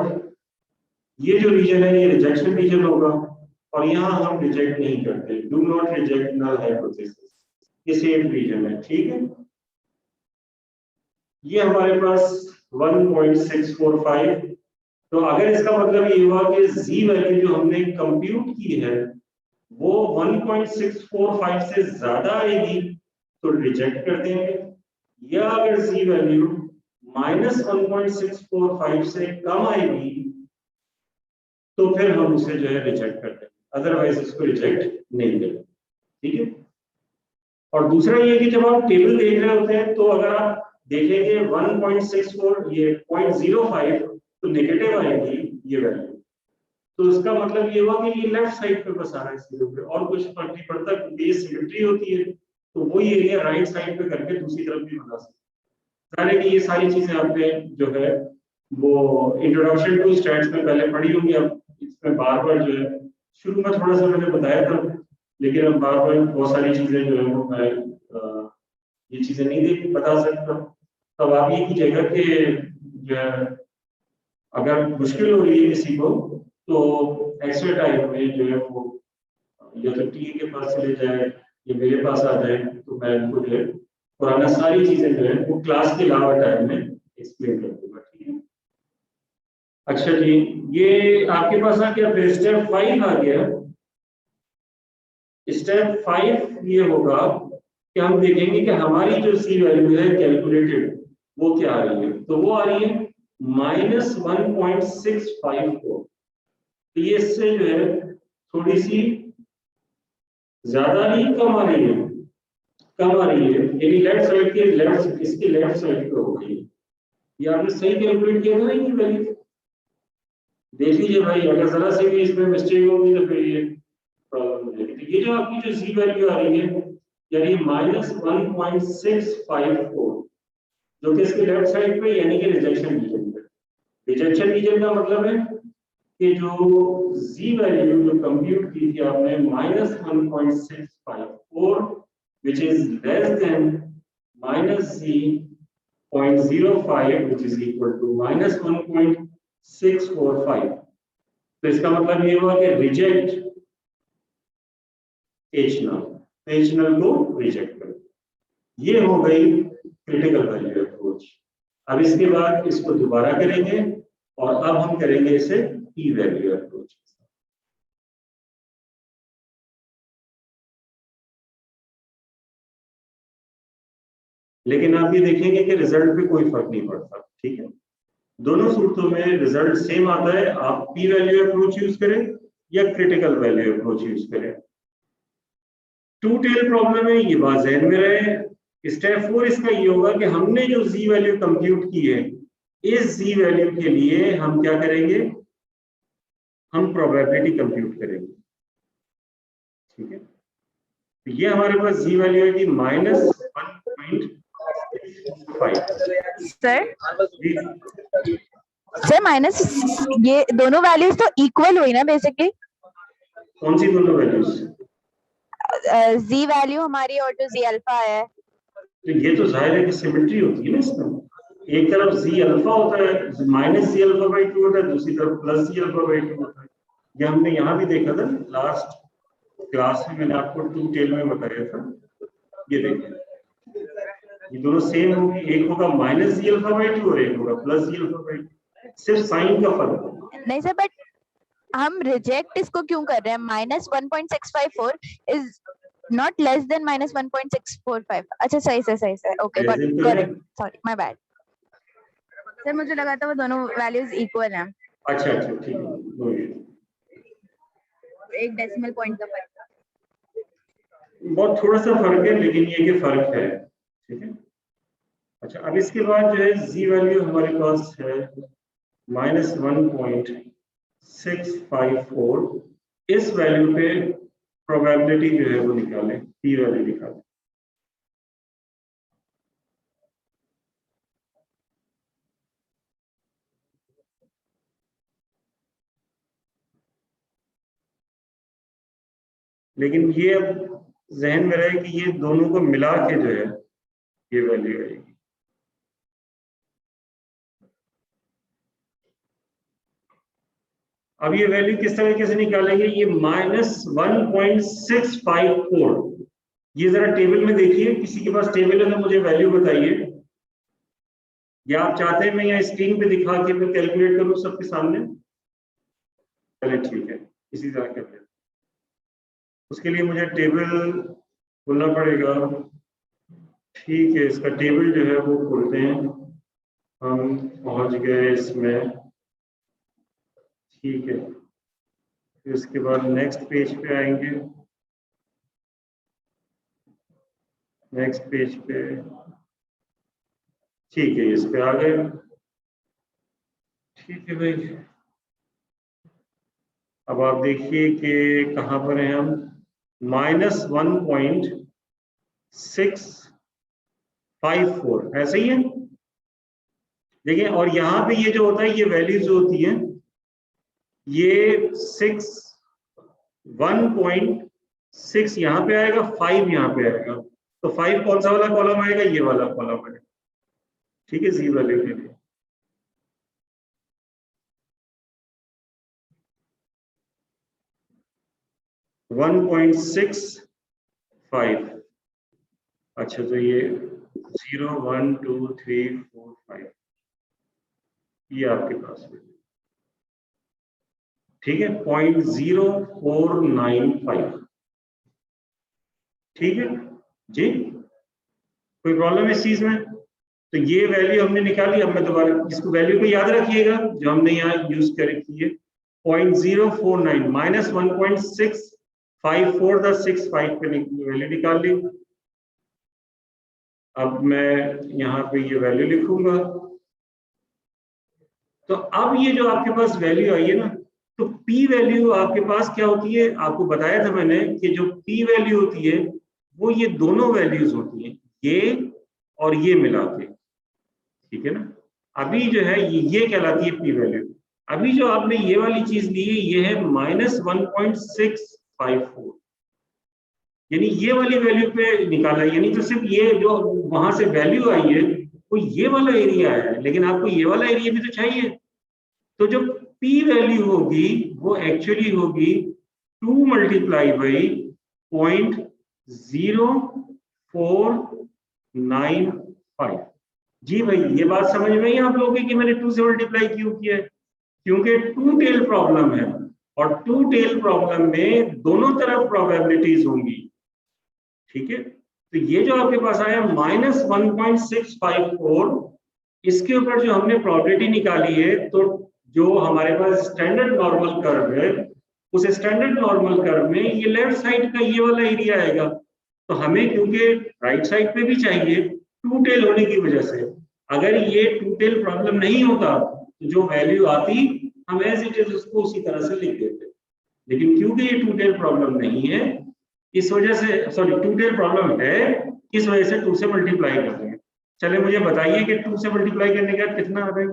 ये जो रीजन है ये रिजेक्शन रीजन होगा, और यहाँ हम रिजेक्ट नहीं करते, do not reject null hypothesis, ये सेफ रीजन है। ठीक है, ये हमारे पास 1.645। तो अगर इसका मतलब ये हुआ कि Z वैल्यू जो हमने कंप्यूट की है वो 1.645 से ज्यादा आएगी तो रिजेक्ट कर देंगे, या अगर Z वैल्यू -1.645 से कम आएगी तो फिर हम उसे जो है रिजेक्ट कर देंगे, अदरवाइज इसको रिजेक्ट नहीं करेंगे। ठीक है, और दूसरा ये कि जब आप टेबल देख रहे होते हैं तो अगर आप देखेंगे 1.64 ये 0.05 तो नेगेटिव आएगी ये वैल्यू, तो इसका मतलब ये हुआ कि ये लेफ्ट साइड पे बस आ रहा है इसके ऊपर, और कुछ फर्क नहीं पड़ता क्योंकि ये सिमेट्री होती है, तो वही एरिया राइट साइड पे करके दूसरी तरफ भी बना सकते हैं। कि ये सारी चीजें आपने जो है वो इंट्रोडक्शन टू स्टैट्स में पहले पढ़ी होंगी, अब इसमें बार बार जो है शुरू में थोड़ा सा मैंने बताया था, लेकिन अब बार बार बहुत सारी चीजें जो है वो मैं ये चीजें नहीं देख बता सकता। तब आप ये कीजिएगा कि जो है अगर मुश्किल हो रही है किसी को तो एक्स्ट्रा टाइम में जो है वो या तो टी के पास चले जाए या मेरे पास आ जाए, तो मैं उनको जो है पुराना सारी चीजें जो है वो क्लास के अलावा टाइम में एक्सप्लेन कर दूंगा। ठीक है, अच्छा जी, ये आपके पास आ गया, फिर स्टेप 5 आ गया। स्टेप 5 ये होगा कि हम देखेंगे कि हमारी जो सी वैल्यू है कैलकुलेटेड वो क्या आ रही है, तो वो आ रही है -1.654। तो ये इससे जो है थोड़ी सी ज्यादा नहीं कम आ रही है, कम आ रही है, यानी लेफ्ट साइड के लेफ्ट इसके लेफ्ट साइड पे हो गई। ये आपने सही कैलकुलेट किया ना ये वैल्यू, देख लीजिए भाई, अगर जरा सी भी इसमें मिस्टेक होगी तो फिर ये प्रॉब्लम हो जाएगी। तो ये जो आपकी जो जी वैल्यू आ रही है यानी -1.654, जो कि इसके लेफ्ट साइड पे यानी कि रिजेक्शन रीजन पे। रिजेक्शन रीजन का मतलब है कि जो Z वैल्यू जो कंप्यूट की थी आपने -1.654 which is less than -Z.05 which is equal to -1.645। तो इसका मतलब ये हुआ कि रिजेक्ट H नल को रिजेक्ट कर, ये हो गई क्रिटिकल वैल्यू अप्रोच। अब इसके बाद इसको दोबारा करेंगे और अब हम करेंगे इसे P वैल्यू अप्रोच। लेकिन आप ये देखेंगे कि रिजल्ट पे कोई फर्क नहीं पड़ता। ठीक है, दोनों सूरतों में रिजल्ट सेम आता है, आप P वैल्यू अप्रोच यूज करें या क्रिटिकल वैल्यू अप्रोच यूज करें। टू टेल प्रॉब्लम है, ये बात ध्यान में रहे। स्टेप 4 इसका ये होगा कि हमने जो Z वैल्यू कंप्यूट की है, इस Z वैल्यू के लिए हम क्या करेंगे, हम प्रोबेबिलिटी कंप्यूट करेंगे। ठीक है, तो ये हमारे पास Z वैल्यू है कि -1.5। सर माइनस, ये दोनों वैल्यूज तो इक्वल हुई ना बेसिकली। कौन सी दोनों वैल्यूज? Z वैल्यू हमारी और जो Z अल्फा है, तो ये तो जाहिर है कि सिमेट्री होती है ना इसमें, एक तरफ Z अल्फा होता है -Z∝/2 होता है, दूसरी तरफ +Z∝/2 होता है। ये हमने यहाँ भी देखा था लास्ट क्लास में, मैंने आपको टू टेल में बताया था। ये देखिए ये दोनों सेम होगी, एक होगा -Z∝/2 और एक होगा +Z∝/2, सिर्फ साइन का फर्क होगा। नहीं सर, बट हम रिजेक्ट इसको क्यों कर रहे हैं? -1.654 इज नॉट लेस देन -1.645। अच्छा सही से okay got correct, sorry my bad sir, मुझे लगा था वो दोनों वैल्यूज इक्वल हैं। अच्छा ठीक है, एक डेसिमल पॉइंट का फर्क, बहुत थोड़ा सा फर्क है, लेकिन ये कि फर्क है। ठीक है, अच्छा, अब इसके बाद जो है जी वैल्यू हमारे पास है -1.654। इस वैल्यू पे प्रोबेबिलिटी जो है वो निकालें, पी वैल्यू निकालें। लेकिन ये अब जहन में रहे कि ये दोनों को मिला के जो है ये वैल्यू आएगी। अब ये वैल्यू किस तरीके से निकालेंगे, ये -1.654। ये जरा टेबल में देखिए, किसी के पास टेबल है तो मुझे वैल्यू बताइए, या आप चाहते हैं मैं यहाँ स्क्रीन पे दिखा के मैं कैलकुलेट करूँ सबके सामने? चलिए ठीक है, इसी तरह करते हैं। उसके लिए मुझे टेबल खोलना पड़ेगा। ठीक है, इसका टेबल जो है वो खोलते हैं। हम पहुंच गए इसमें। ठीक है, फिर उसके बाद नेक्स्ट पेज पे आएंगे। नेक्स्ट पेज पे, ठीक है, इस पे आ गए। ठीक है भाई, अब आप देखिए कि कहाँ पर हैं हम, -1.654 ऐसे ही है। देखिए, और यहाँ पे ये जो होता है, ये वैल्यूज जो होती है, ये 1.6 यहाँ पे आएगा, 5 यहाँ पे आएगा। तो 5 कौन सा वाला कॉलम आएगा, ये वाला कॉलम आएगा। ठीक है, जी वैल्यू के लिए। वन 1.65। अच्छा, तो ये 0 1 2 3 4 5 ये आपके पास है। ठीक है, 0.0495। ठीक है जी, कोई प्रॉब्लम इस चीज में? तो ये वैल्यू हमने निकाली। अब मैं दोबारा इसको वैल्यू को याद रखिएगा जो हमने यहाँ यूज कर रखी है, 0.049 -1.654 था, 65 पे वैल्यू निकाल ली। अब मैं यहाँ पे ये वैल्यू लिखूंगा। तो अब ये जो आपके पास वैल्यू आई है ना, तो पी वैल्यू आपके पास क्या होती है, आपको बताया था मैंने कि जो पी वैल्यू होती है वो ये दोनों वैल्यूज होती हैं, ये और ये मिला के। ठीक है ना, अभी जो है ये कहलाती है पी वैल्यू। अभी जो आपने ये वाली चीज ली है, ये है -1.654, यानी ये वाली वैल्यू पे निकाला, यानी तो सिर्फ ये जो वहां से वैल्यू आई है वो ये वाला एरिया है, लेकिन आपको ये वाला एरिया भी तो चाहिए। तो जो P वैल्यू होगी वो एक्चुअली होगी 2 मल्टीप्लाई बाई 0.0495। जी भाई, ये बात समझ में आई आप लोगों की कि मैंने 2 से मल्टीप्लाई क्यों किया है? क्योंकि टू टेल प्रॉब्लम है, और टू टेल प्रॉब्लम में दोनों तरफ प्रोबेबिलिटीज होंगी। ठीक है, तो ये जो आपके पास आया -1.654, इसके ऊपर जो हमने प्रोबेबिलिटी निकाली है, तो जो हमारे पास स्टैंडर्ड नॉर्मल कर्व है, उस स्टैंडर्ड नॉर्मल कर्व में ये लेफ्ट साइड का ये वाला एरिया आएगा। तो हमें क्योंकि राइट साइड पे भी चाहिए, टू टेल होने की वजह से, अगर ये टू टेल प्रॉब्लम नहीं होता तो जो वैल्यू आती हम एज इट इज उसको उसी तरह से लिख देते। लेकिन क्योंकि ये टू टेल प्रॉब्लम नहीं है, इस वजह से, सॉरी टू टेल प्रॉब्लम है, इस वजह से 2 से मल्टीप्लाई करते हैं। चले मुझे बताइए कि 2 से मल्टीप्लाई करने के बाद कितना आ रहा है?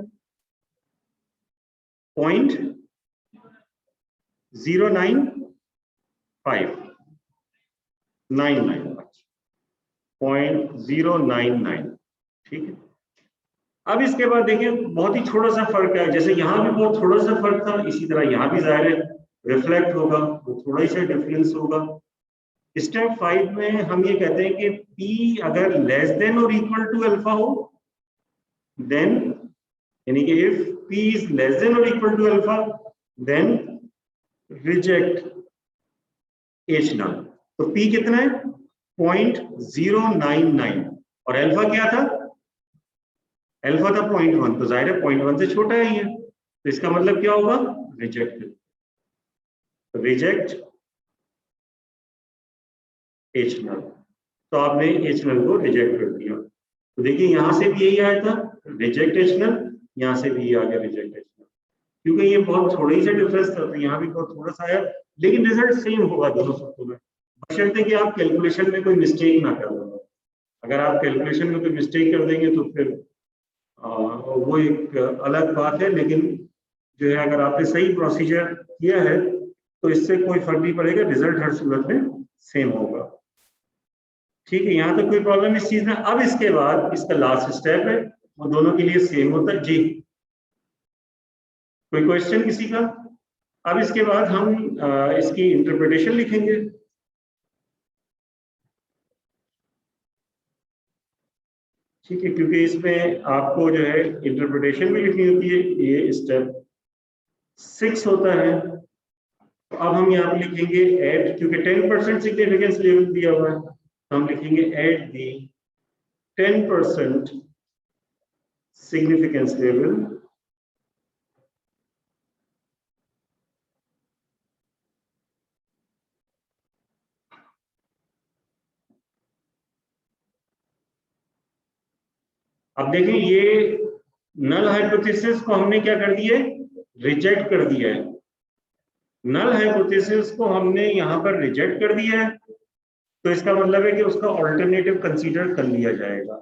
0.09599। ठीक है, अब इसके बाद देखिए बहुत ही थोड़ा सा फर्क है, जैसे यहाँ भी बहुत थोड़ा सा फर्क था, इसी तरह यहाँ भी जाहिर है रिफ्लेक्ट होगा, वो थोड़ा ही सा डिफरेंस होगा। स्टेप 5 में हम ये कहते हैं कि P अगर लेस देन और इक्वल टू अल्फा हो, देन, यानी कि if P is less than और equal to alpha, then reject H null. तो P कितना है? 0.099, और अल्फा क्या था? अल्फा था 0.1, तो जाहिर है 0.1 से छोटा है ये, तो इसका मतलब क्या होगा? रिजेक्ट। Reject H null. तो आपने H नल को रिजेक्ट कर दिया। तो देखिए यहाँ से भी यही आया था रिजेक्टेशनल, यहाँ से भी ये आ गया रिजेक्टेशनल, क्योंकि ये बहुत थोड़ा ही सा डिफरेंस था, तो यहाँ भी बहुत थोड़ा सा आया, लेकिन रिजल्ट सेम होगा दोनों सूत्रों में, बशर्ते कि आप कैलकुलेशन में कोई मिस्टेक ना कर दो। अगर आप कैलकुलेशन में कोई मिस्टेक कर देंगे तो फिर वो एक अलग बात है, लेकिन जो है अगर आपने सही प्रोसीजर किया है तो इससे कोई फर्क नहीं पड़ेगा, रिजल्ट हर सूरत में सेम होगा। ठीक है, यहाँ तक कोई प्रॉब्लम इस चीज में। अब इसके बाद इसका लास्ट स्टेप है, वो दोनों के लिए सेम होता है। जी कोई क्वेश्चन किसी का? अब इसके बाद हम इसकी इंटरप्रिटेशन लिखेंगे। ठीक है, क्योंकि इसमें आपको जो है इंटरप्रिटेशन भी लिखनी होती है, ये स्टेप 6 होता है। तो अब हम यहाँ पे लिखेंगे एट, क्योंकि 10% सिग्निफिकेंस लेवल दिया हुआ है, तो हम लिखेंगे एट दी 10% significance level अब देखें ये नल हाइपोथेसिस को हमने क्या कर दिया है, रिजेक्ट कर दिया है। नल हाइपोथेसिस को हमने यहाँ पर रिजेक्ट कर दिया है, तो इसका मतलब है कि उसका ऑल्टरनेटिव कंसीडर कर लिया जाएगा।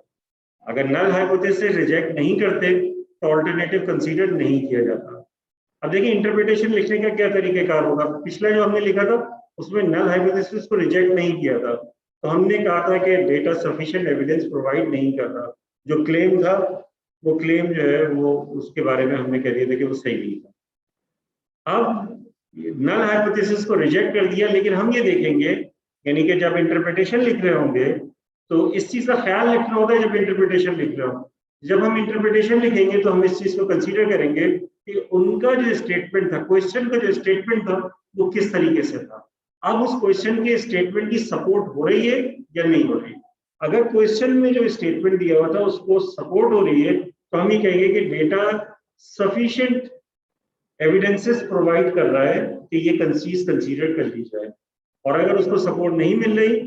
अगर नल हाइपोथेसिस रिजेक्ट नहीं करते तो ऑल्टरनेटिव कंसीडर नहीं किया जाता। अब देखिए इंटरप्रिटेशन लिखने का क्या तरीकेकार होगा। पिछला जो हमने लिखा था उसमें नल हाइपोथेसिस को रिजेक्ट नहीं किया था, तो हमने कहा था कि डेटा सफिशिएंट एविडेंस प्रोवाइड नहीं करता। जो क्लेम था वो क्लेम जो है वो उसके बारे में हमने कह दिया था कि वो सही नहीं था। अब नल हाइपोथेसिस को रिजेक्ट कर दिया, लेकिन हम ये देखेंगे, यानी कि जब इंटरप्रिटेशन लिख रहे होंगे तो इस चीज का ख्याल रखना होगा जब इंटरप्रिटेशन लिख रहे हो। जब हम इंटरप्रिटेशन लिखेंगे तो हम इस चीज को कंसीडर करेंगे कि उनका जो स्टेटमेंट था, क्वेश्चन का जो स्टेटमेंट था वो किस तरीके से था। अब उस क्वेश्चन के स्टेटमेंट की सपोर्ट हो रही है या नहीं हो रही। अगर क्वेश्चन में जो स्टेटमेंट दिया हुआ था उसको सपोर्ट हो रही है तो हम ये कहेंगे कि डेटा सफिशिएंट एविडेंसेस प्रोवाइड कर रहा है कि ये कंसीडर कर ली जाए। और अगर उसको सपोर्ट नहीं मिल रही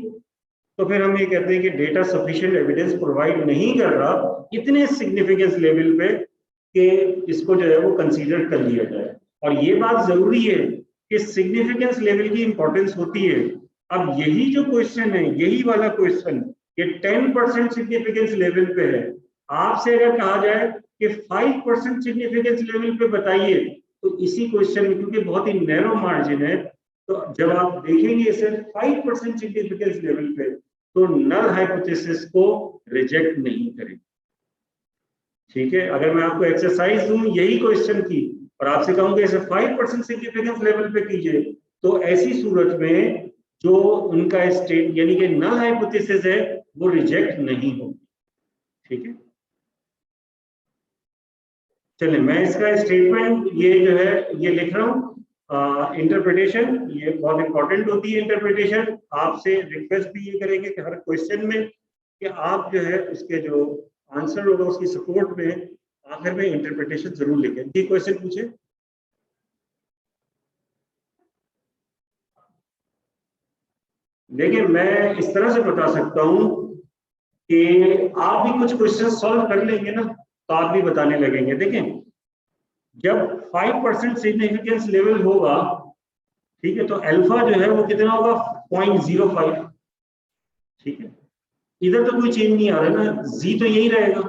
तो फिर हम ये कहते हैं कि डेटा सफिशिएंट एविडेंस प्रोवाइड नहीं कर रहा इतने सिग्निफिकेंस लेवल पे कि इसको जो है वो कंसीडर कर लिया जाए। और ये बात जरूरी है कि सिग्निफिकेंस लेवल की इंपॉर्टेंस होती है। अब यही जो क्वेश्चन है, यही वाला क्वेश्चन, ये 10% सिग्निफिकेंस लेवल पे है। आपसे अगर कहा जाए कि 5% सिग्निफिकेंस लेवल पे बताइए, तो इसी क्वेश्चन में क्योंकि बहुत ही नैरो मार्जिन है, तो जब आप देखेंगे इसे 5% सिग्निफिकेंस लेवल पे, तो नल हाइपोथेसिस को रिजेक्ट नहीं करें। ठीक है, अगर मैं आपको एक्सरसाइज दूं यही क्वेश्चन की और आपसे कहूं कि इसे 5% सिग्निफिकेंस लेवल पे कीजिए, तो ऐसी सूरत में जो उनका स्टेट यानी कि नल हाइपोथेसिस है वो रिजेक्ट नहीं होगी। ठीक है, चलिए मैं इसका स्टेटमेंट ये जो है ये लिख रहा हूं। इंटरप्रिटेशन ये बहुत इंपॉर्टेंट होती है। इंटरप्रिटेशन आपसे रिक्वेस्ट भी ये करेंगे कि हर क्वेश्चन में कि आप जो है उसके जो आंसर होगा उसकी सपोर्ट में आखिर में इंटरप्रिटेशन जरूर लिखें। ये क्वेश्चन पूछे। देखिए मैं इस तरह से बता सकता हूं कि आप भी कुछ क्वेश्चन सॉल्व कर लेंगे ना तो आप भी बताने लगेंगे। देखें जब 5% सिग्निफिकेंस लेवल होगा, ठीक है, तो अल्फा जो है वो कितना होगा 0.05। ठीक है, इधर तो कोई चेंज नहीं आ रहा ना, जी तो यही रहेगा,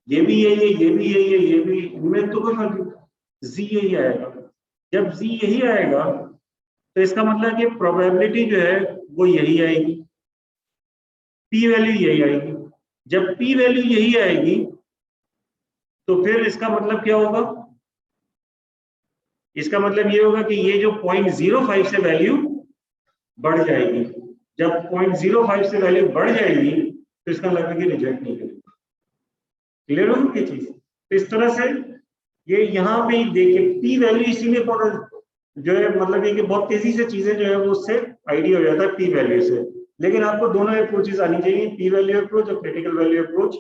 ये भी यही है, ये भी यही है, ये भी, इनमें तो कोई फर्क नहीं, जी यही आएगा। जब जी यही आएगा तो इसका मतलब कि प्रोबेबिलिटी जो है वो यही आएगी, पी वैल्यू यही आएगी। जब पी वैल्यू यही आएगी तो फिर इसका मतलब क्या होगा, इसका मतलब ये होगा कि ये जो 0.05 से वैल्यू बढ़ जाएगी। जब 0.05 से वैल्यू बढ़ जाएगी तो इसका मतलब कि रिजेक्ट नहीं करेगी। क्लियर होगी ये चीज। तो इस तरह से ये यहाँ पे देखिए पी वैल्यू इसीलिए जो है मतलब ये कि बहुत तेजी से चीजें जो है वो उससे आइडिया हो जाता है पी वैल्यू से। लेकिन आपको दोनों अप्रोचेस आनी चाहिए, पी वैल्यू अप्रोच और क्रिटिकल वैल्यू अप्रोच,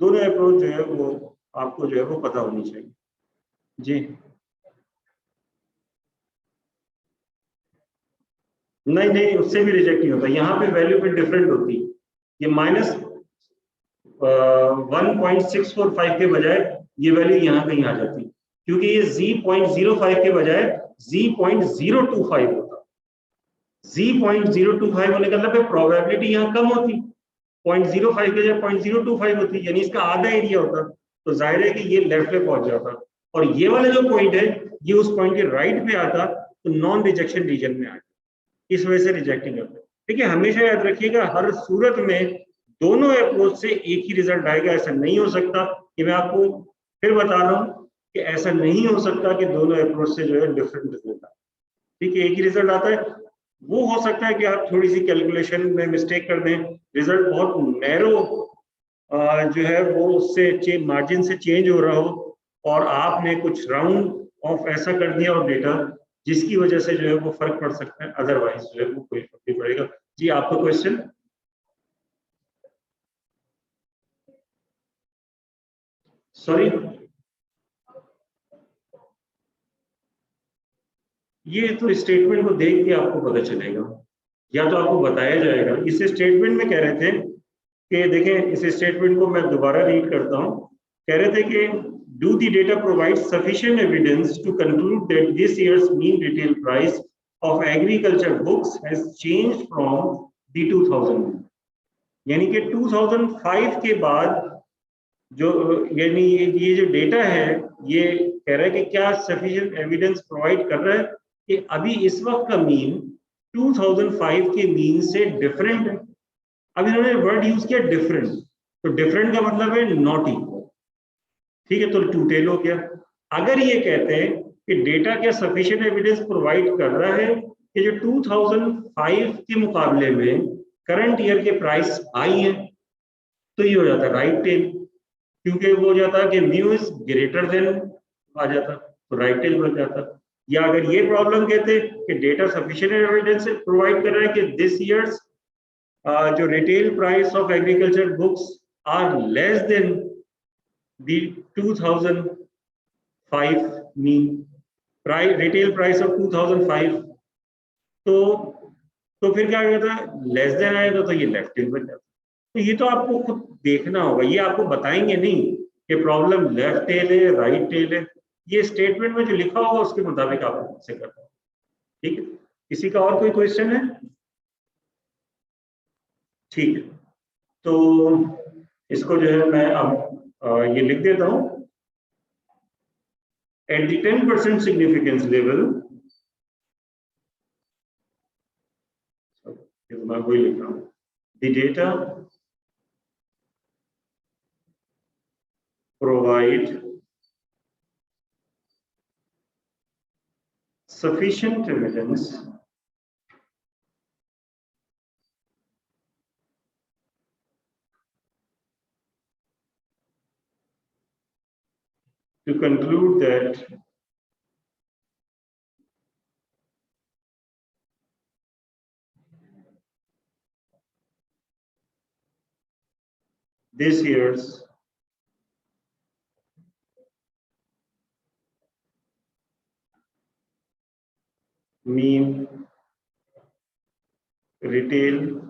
दोनों अप्रोच जो है वो आपको जो है वो पता होनी चाहिए। जी नहीं नहीं, उससे भी रिजेक्ट नहीं होता, यहाँ पे वैल्यू पे डिफरेंट होती है। ये माइनस 1.645 के बजाय ये वैल्यू यहाँ कहीं आ जाती, क्योंकि ये Z.05 के बजाय Z.025 होता। Z.025 होने का मतलब प्रोबेबिलिटी यहाँ कम होती, 0.05 के बजाय 0.025 होती, यानी इसका आधा एरिया होता। तो जाहिर है कि ये लेफ्ट पे पहुंच जाता, और ये वाला जो पॉइंट है ये उस पॉइंट के राइट पे आता, तो नॉन रिजेक्शन रीजन में आता, इस वजह से रिजेक्टिंग करते हैं। देखिए हमेशा याद रखिएगा, हर सूरत में दोनों अप्रोच से एक ही रिजल्ट आएगा, ऐसा नहीं हो सकता। कि मैं आपको फिर बता रहा हूँ कि ऐसा नहीं हो सकता कि दोनों अप्रोच से जो है डिफरेंट रिजल्ट आए। ठीक है, एक ही रिजल्ट आता है। वो हो सकता है कि आप थोड़ी सी कैलकुलेशन में मिस्टेक कर दें, रिजल्ट बहुत नैरो जो है वो उससे मार्जिन से चेंज हो रहा हो, और आपने कुछ राउंड ऑफ ऐसा कर दिया और डेटा, जिसकी वजह से जो है वो फर्क पड़ सकता है, अदरवाइज जो है वो कोई फर्क नहीं पड़ेगा। जी आपका क्वेश्चन? सॉरी, ये तो स्टेटमेंट को देख के आपको पता चलेगा, या तो आपको बताया जाएगा। इस स्टेटमेंट में कह रहे थे कि देखें, इस स्टेटमेंट को मैं दोबारा रीड करता हूं। कह रहे थे कि do the data provide sufficient evidence to conclude that this year's mean retail price of agriculture books has changed from the 2000, यानी कि 2005 के बाद जो, यानी ये जो डेटा है ये कह रहा है कि क्या सफिशिएंट एविडेंस प्रोवाइड कर रहा है कि अभी इस वक्त का मीन 2005 के मीन से डिफरेंट है। अब इन्होंने वर्ड यूज किया डिफरेंट, तो डिफरेंट का मतलब है नॉट इक्वल। ठीक है, तो टू टेल हो गया। अगर ये कहते हैं कि डेटा क्या सफिशिएंट एविडेंस प्रोवाइड कर रहा है कि जो 2005 के मुकाबले में करंट ईयर के प्राइस हाई है, तो ये हो जाता है राइट टेल, क्योंकि वो हो जाता है कि म्यू इज ग्रेटर देन आ जाता, तो राइट टेल बन जाता। या अगर ये प्रॉब्लम कहते कि डेटा सफिशिएंट एविडेंस प्रोवाइड कर रहा है कि दिस ईयर्स जो retail price of agriculture books are less than the 2005 mean price, retail price of 2005, तो फिर क्या कहता है, लेस देन आएगा तो ये लेफ्ट टेल बन जाता। तो ये तो आपको खुद देखना होगा, ये आपको बताएंगे नहीं कि प्रॉब्लम लेफ्ट टेल है राइट टेल है, ये स्टेटमेंट में जो लिखा होगा उसके मुताबिक आप से करना। ठीक है, किसी का और कोई क्वेश्चन है? ठीक है, तो इसको जो है मैं अब ये लिख देता हूं। एट द 10% सिग्निफिकेंस लेवल, मैं वही लिख रहा हूं, the data provide sufficient evidence to conclude that this year's mean retail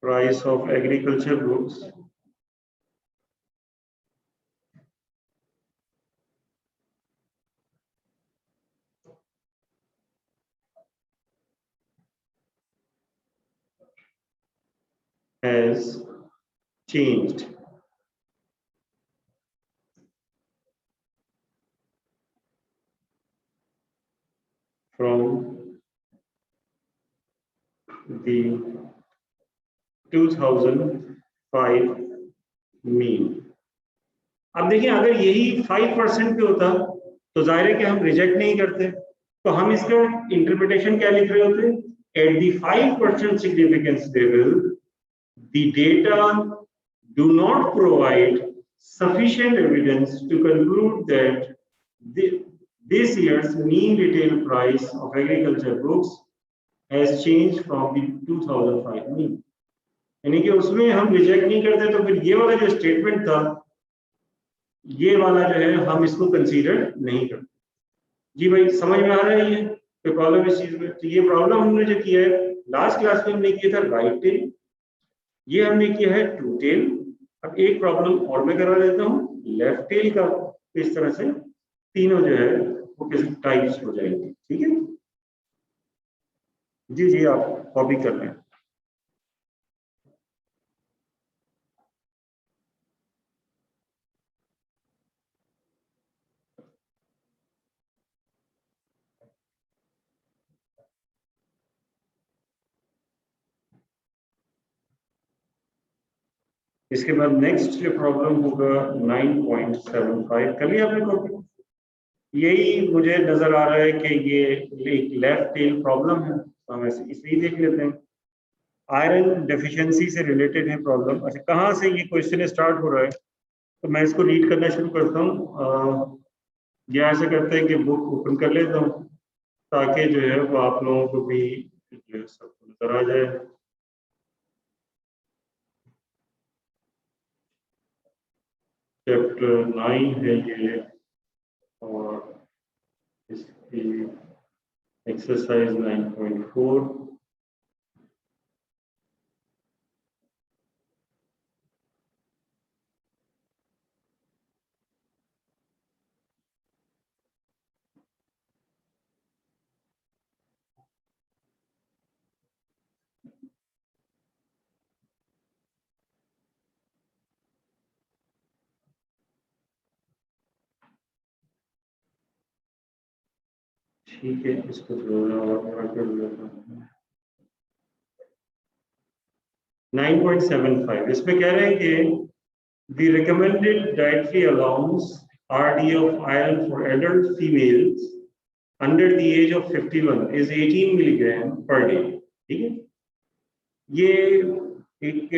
price of agriculture goods has changed from the 2005 mean। अब देखिए, अगर यही 5% पे होता तो जाहिर है कि हम रिजेक्ट नहीं करते, तो हम इसका इंटरप्रिटेशन क्या लिख रहे होते? At the 5% significance level the data do not provide sufficient evidence to conclude that this year's mean retail price of agriculture books has changed from the 2005 mean। यानी कि उसमें हम रिजेक्ट नहीं करते, तो फिर ये वाला जो स्टेटमेंट था, ये वाला जो है हम इसको कंसीडर नहीं करते। जी भाई समझ में आ रहा है? ये कोई प्रॉब्लम इस चीज में? तो ये प्रॉब्लम हमने जो किया है लास्ट क्लास में हमने किया था राइट टेल, ये हमने किया है टू टेल। अब एक प्रॉब्लम और मैं करा देता हूँ लेफ्ट टेल का। इस तरह से तीनों जो है वो किस टाइप्स हो जाएंगे, ठीक है? जी जी आप कॉपी कर लें। इसके बाद नेक्स्ट जो प्रॉब्लम होगा 9.75 कर लिया आपने कॉपी? यही मुझे नजर आ रहा है कि ये एक लेफ्ट टेल प्रॉब्लम है, तो हम ऐसे इसे ही देख लेते हैं। आयरन डेफिशिएंसी से रिलेटेड है प्रॉब्लम। अच्छा कहाँ से ये क्वेश्चन स्टार्ट हो रहा है, तो मैं इसको रीड करना शुरू करता हूँ। या ऐसा करते हैं कि बुक ओपन कर लेता हूँ ताकि जो है वो आप लोगों को भी जो है सब नजर आ जाए। चैप्टर 9 है ये और इसकी एक्सरसाइज 9.4। ठीक है इसको थोड़ा और बड़ा कर लेता हूँ। 9.75 इसमें कह रहे हैं कि the recommended dietary allowance RD of iron for adult females under the age of 51 is 18 milligram per day। ठीक है, ये एक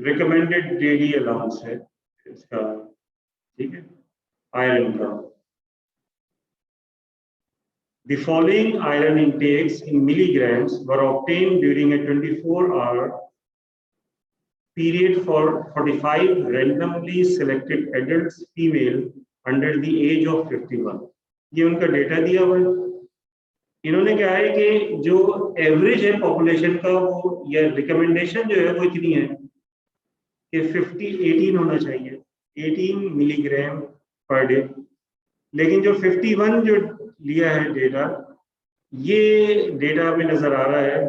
रिकमेंडेड डेली अलाउंस है इसका, ठीक है, आयरन का। The following iron intakes in milligrams were obtained during a 24-hour period for 45 randomly selected adults female under the age of 51। ये उनका डेटा दिया हुआ है। इन्होंने क्या है कि जो एवरेज है पॉपुलेशन का वो या रिकमेंडेशन जो है वो इतनी है कि 18 होना चाहिए, 18 मिलीग्राम पर डे। लेकिन जो 51 जो लिया है डेटा, ये डेटा में नजर आ रहा है,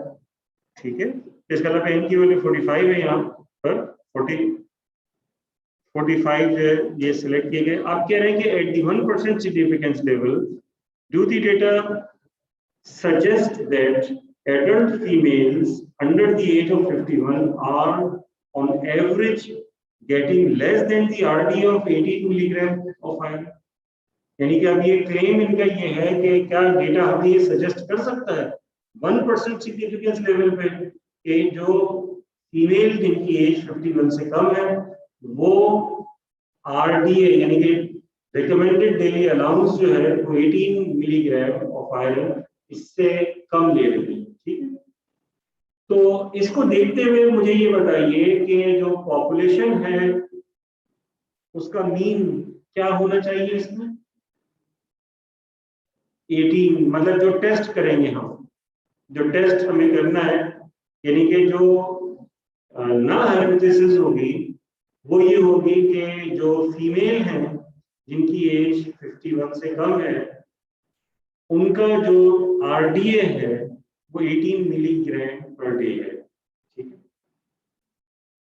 ठीक है। इसका मतलब एन की वैल्यू 45 है, यहाँ पर 45 जो है ये सिलेक्ट किए गए। आप कह रहे हैं कि at the 1% significance level do the data suggest that adult females under the age of 51 are on average getting less than the RD of 18 milligram of iron। यानी कि अब ये क्लेम इनका ये है कि क्या डेटा हमें ये सजेस्ट कर सकता है 1% सिग्निफिकेंस लेवल पे कि जो फीमेल जिनकी एज 51 से कम है वो RDA यानी कि रिकमेंडेड डेली अलाउंस जो है वो 18 मिलीग्राम ऑफ आयरन इससे कम ले रही है, ठीक है। तो इसको देखते हुए मुझे ये बताइए कि जो पॉपुलेशन है उसका मीन क्या होना चाहिए इसमें? 18, मतलब जो टेस्ट करेंगे हम, जो टेस्ट हमें करना है, यानी कि जो ना हाइपोथेसिस होगी वो ये होगी कि जो फीमेल हैं जिनकी एज 51 से कम है उनका जो आरडीए है वो 18 मिलीग्राम पर डे है, ठीक है।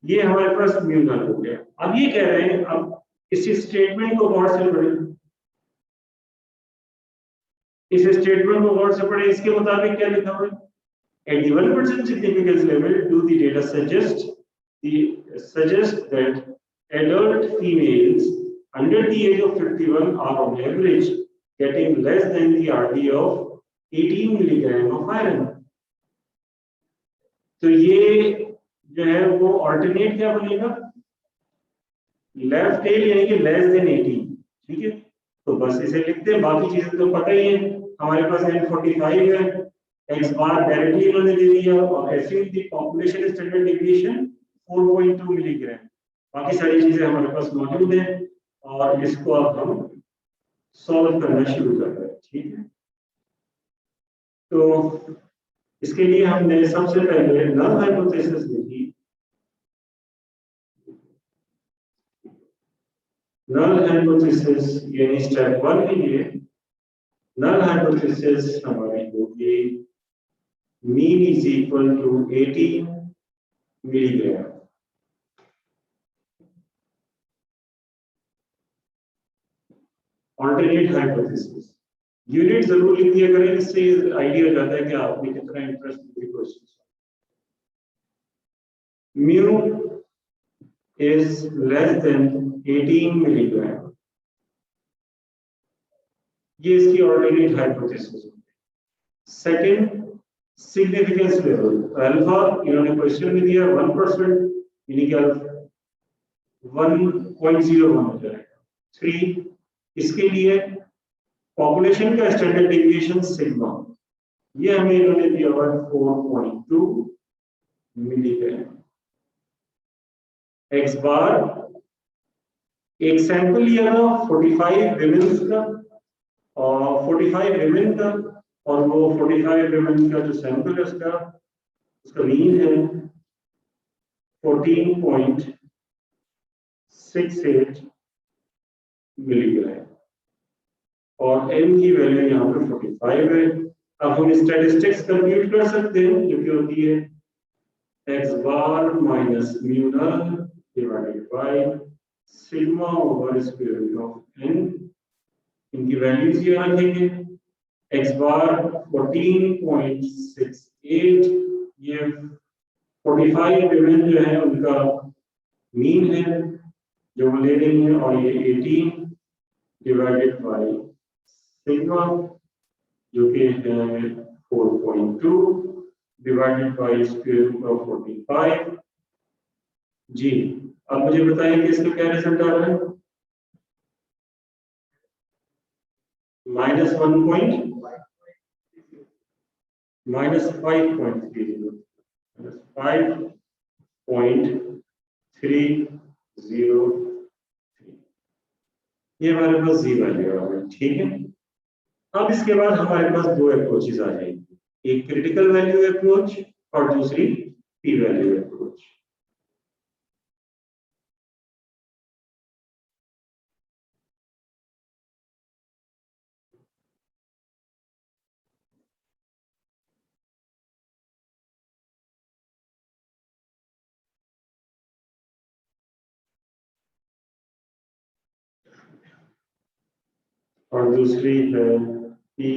ये हमारे पास म्यूनल हो गया। अब ये कह रहे हैं, अब इस स्टेटमेंट को गौर से पढ़ें, इस स्टेटमेंट को गौर से पढ़ें। इसके मुताबिक क्या लिखा हुआ है? At the 1% significance level, do the data suggest that adult females under the age of 51 are on average getting less than the RD of 18 milligram of iron। तो ये जो है वो ऑल्टरनेट क्या बनेगा? लेफ्ट टेल यानी कि लेस देन 18, ठीक है। तो बस इसे लिखते हैं, बाकी चीजें तो पता ही है। हमारे पास N45 है, एक्स बार डायरेक्टली इन्होंने दे दिया और ऐसे दी पॉपुलेशन स्टैंडर्ड डेविएशन 4.2 मिलीग्राम। बाकी सारी चीजें हमारे पास मौजूद हैं और इसको अब हम सॉल्व करना शुरू कर रहे हैं। ठीक है। तो इसके लिए हमने सबसे पहले नल हाइपोथेसिस लिखी। नल हाइपोथेसिस यानी स्टेप 1 के लिए नल हाइपोथेसिस हमारी होगी mean is equal to 18 milligram. Alternate hypothesis unit जरूर लिख दिया करें, इससे आइडिया जाता है कि आपने कितना interest question. Mu is less than 18 milligram। ये इसकी ऑल्टरनेट हाइपोथेसिस है। सेकंड सिग्निफिकेंस लेवल, अल्फा इन्होंने क्वेश्चन में दिया 1%, यानी कि 1.01 हो जाएगा। 3 इसके लिए पॉपुलेशन का स्टैंडर्ड डेविएशन सिग्मा, ये हमें इन्होंने दिया हुआ 4.2 मिलीग्राम। एक्स बार एक सैंपल लिया था 45 विमेन्स का और 45 विमेन का, और वो 45 विमेन का जो सैंपल है उसका मीन है 14.68 मिलीग्राम और एन की वैल्यू यहाँ पे 45 है। अब हम स्टैटिस्टिक्स कंप्यूट कर सकते हैं, जो कि होती है x bar minus mu null divided by sigma over square root of n. इनकी वैल्यूज ये रखेंगे। एक्स बार 14.68, ये 45 विमेन जो है उनका मीन है जो वो ले रही है, और ये 18 डिवाइडेड बाय सिग्मा जो कि है 4.2 divided by square root of 45। जी अब मुझे बताइए कि इसका क्या रिजल्ट आ रहा है। -5.30 ये हमारे पास जी वैल्यू आ गई, ठीक है। अब इसके बाद हमारे पास दो अप्रोचेस आ जाएंगी, एक क्रिटिकल वैल्यू अप्रोच और दूसरी पी वैल्यू अप्रोच। और दूसरी है P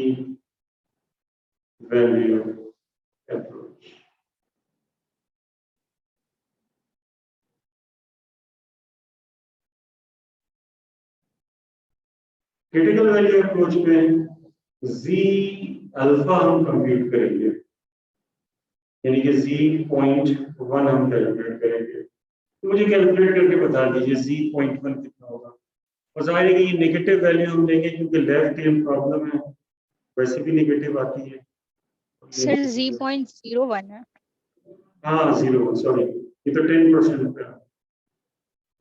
value approach. Critical value approach में जी अल्फा हम कंप्यूट करेंगे, यानी कि Z.1 हम कैलकुलेट करेंगे। तो मुझे कैलकुलेट करके बता दीजिए Z.1 कितना होगा। और जाहिर है कि ये नेगेटिव वैल्यू हम लेंगे क्योंकि लेफ्ट हैंड प्रॉब्लम है, वैसे भी नेगेटिव आती है। सर Z.01 है। हाँ 0, सॉरी ये तो 10% का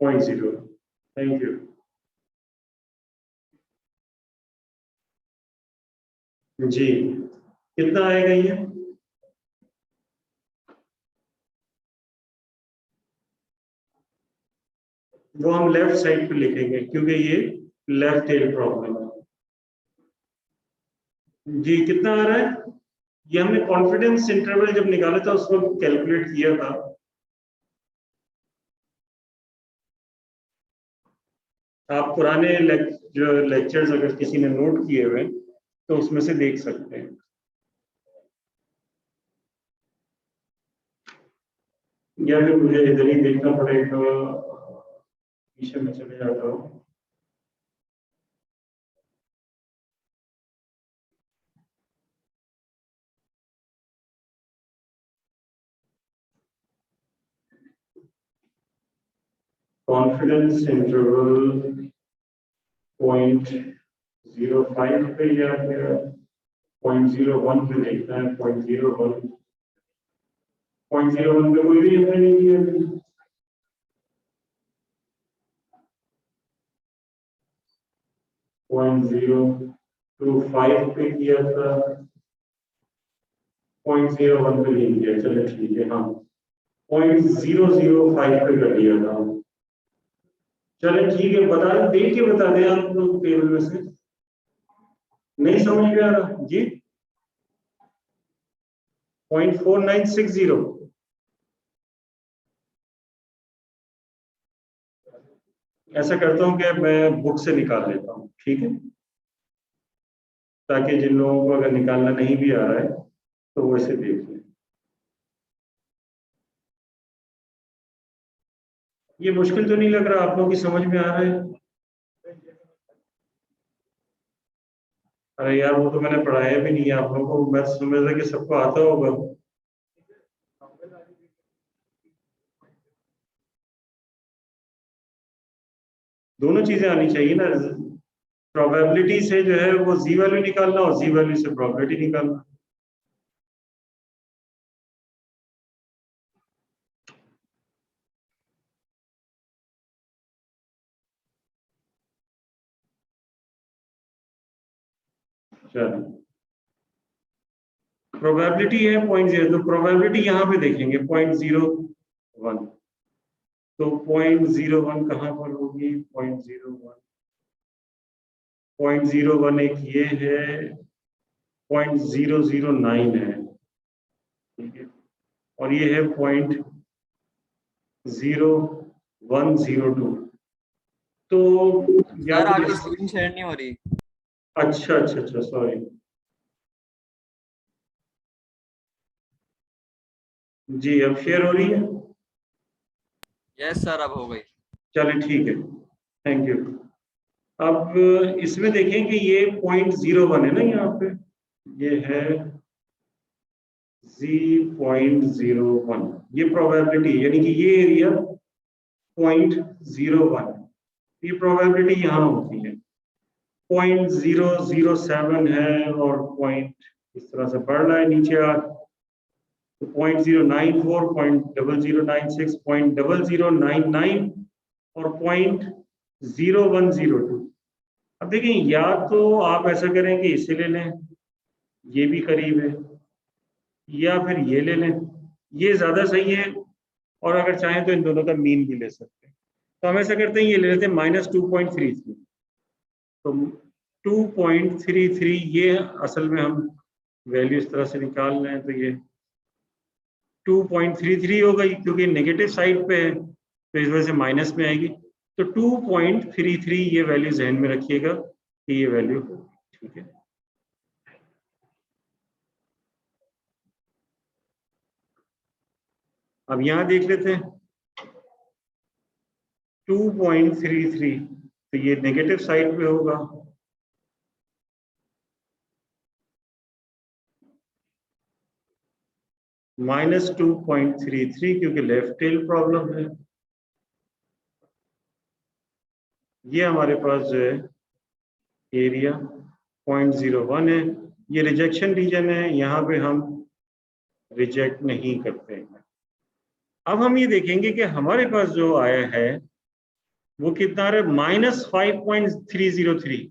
0.0। Thank you. जी कितना आएगा ये? वो हम लेफ्ट साइड पे लिखेंगे क्योंकि ये लेफ्ट हैंड प्रॉब्लम है। जी कितना आ रहा है? ये हमने कॉन्फिडेंस इंटरवल जब निकाला था उस वक्त कैलकुलेट किया था। आप पुराने लेक्चर्स अगर किसी ने नोट किए हुए तो उसमें से देख सकते हैं। या फिर मुझे इधर ही देखना पड़ेगा, पीछे में चले जाता हूँ। कॉन्फिडेंस इंटरवल 0.05 पे या फिर 0.01 पे देखना है। 0.01 पे कोई भी हमने नहीं किया। 0.02 तो 5 पे किया था, 0.01 पे नहीं किया, चलो ठीक है, हाँ 0.005 पे कर दिया था। चलो ठीक है, बता देख के बता दें आप लोग टेबल में से, नहीं समझ में आ रहा जी। 0.4960, ऐसा करता हूं कि मैं बुक से निकाल लेता हूं, ठीक है, ताकि जिन लोगों को अगर निकालना नहीं भी आ रहा है तो वो इसे देख लें। ये मुश्किल तो नहीं लग रहा, आप लोगों की समझ में आ रहा है? अरे यार वो तो मैंने पढ़ाया भी नहीं है आप लोगों को, मैं समझ रहा कि सबको आता होगा। दोनों चीजें आनी चाहिए ना, प्रोबेबिलिटी से जो है वो जी वैल्यू निकालना और जी वैल्यू से प्रोबेबिलिटी निकालना। चलो प्रोबेबिलिटी है 0.0, तो प्रोबेबिलिटी यहाँ पे देखेंगे 0.01, तो 0.01 कहाँ पर होगी? 0.01, 0.01 एक ये है, 0.009 है, ठीक है, और ये है 0.0102। तो या यार तो आपकी स्क्रीन शेयर नहीं हो रही। अच्छा अच्छा अच्छा, सॉरी जी, अब शेयर हो रही है? यस सर, अब हो गई। चले ठीक है, थैंक यू। अब इसमें देखें कि ये 0.01 है ना, यहाँ पे ये है Z.01, ये प्रोबेबिलिटी, यानी कि ये एरिया 0.01, ये प्रोबेबिलिटी यहाँ होती है। 0.007 है और पॉइंट इस तरह से बढ़ रहा है नीचे आ, तो 0.094, 0.0096, 0.0099 और 0.0102। अब देखिए, या तो आप ऐसा करें कि इसे ले लें, ये भी करीब है, या फिर ये ले लें, ये ज्यादा सही है, और अगर चाहें तो इन दोनों का मीन भी ले सकते हैं। तो हम ऐसा करते हैं, ये ले लेते हैं -2.33, तो 2.33 ये असल में हम वैल्यू इस तरह से निकाल रहे हैं, तो ये 2.33 हो गई, क्योंकि नेगेटिव साइड पे है तो इस वजह से माइनस में आएगी। तो 2.33 ये वैल्यू जहन में रखिएगा कि ये वैल्यू होगी, ठीक है। अब यहां देख लेते हैं 2.33, तो ये नेगेटिव साइड पे होगा, -2.33, क्योंकि लेफ्ट टेल प्रॉब्लम है। ये हमारे पास जो है एरिया 0.01 है, ये रिजेक्शन रीजन है, यहाँ पे हम रिजेक्ट नहीं करते हैं। अब हम ये देखेंगे कि हमारे पास जो आया है वो कितना आ रहा है, -5.303,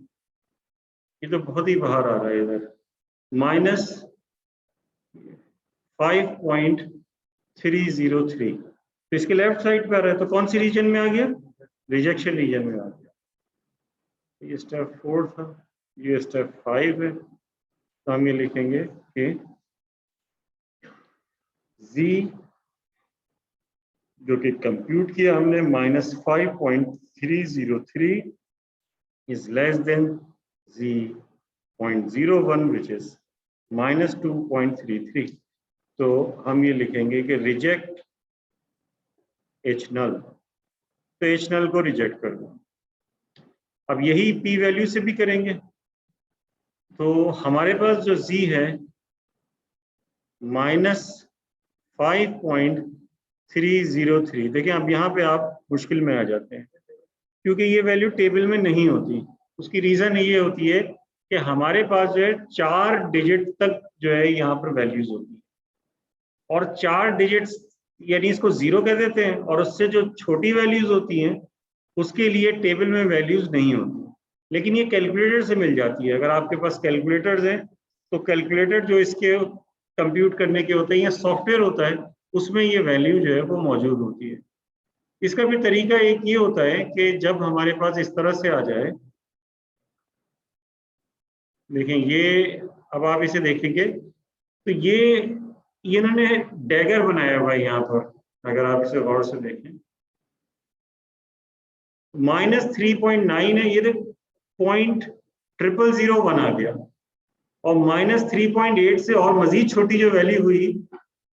ये तो बहुत ही बाहर आ रहा है इधर, -5.303, तो इसके लेफ्ट साइड पे आ रहा है, तो कौन सी रीजन में आ गया? रिजेक्शन रीजन में आ गया। ये स्टेप 4 था, ये स्टेप 5 है, तो हम ये लिखेंगे कि Z जो कि कंप्यूट किया हमने -5.303 is less than Z.01 which is -2.33, तो हम ये लिखेंगे कि रिजेक्ट H null, तो H null को रिजेक्ट कर दो। अब यही P वैल्यू से भी करेंगे, तो हमारे पास जो Z है -5.303, देखिए अब यहाँ पे आप मुश्किल में आ जाते हैं, क्योंकि ये वैल्यू टेबल में नहीं होती। उसकी रीजन ये होती है कि हमारे पास जो है 4 डिजिट तक जो है यहाँ पर वैल्यूज होती है, और 4 डिजिट्स यानी इसको 0 कह देते हैं, और उससे जो छोटी वैल्यूज होती हैं उसके लिए टेबल में वैल्यूज नहीं होती। लेकिन ये कैलकुलेटर से मिल जाती है। अगर आपके पास कैलकुलेटर्स हैं तो कैलकुलेटर जो इसके कंप्यूट करने के होते हैं या सॉफ्टवेयर होता है उसमें ये वैल्यू जो है वो मौजूद होती है। इसका भी तरीका एक ये होता है कि जब हमारे पास इस तरह से आ जाए, देखें ये, अब आप इसे देखेंगे तो ये इन्होंने डैगर बनाया हुआ है यहाँ पर, अगर आप इसे गौर से देखें -3.9 है, ये देख 0.000 आ गया, और -3.8 से और मजीद छोटी जो वैल्यू हुई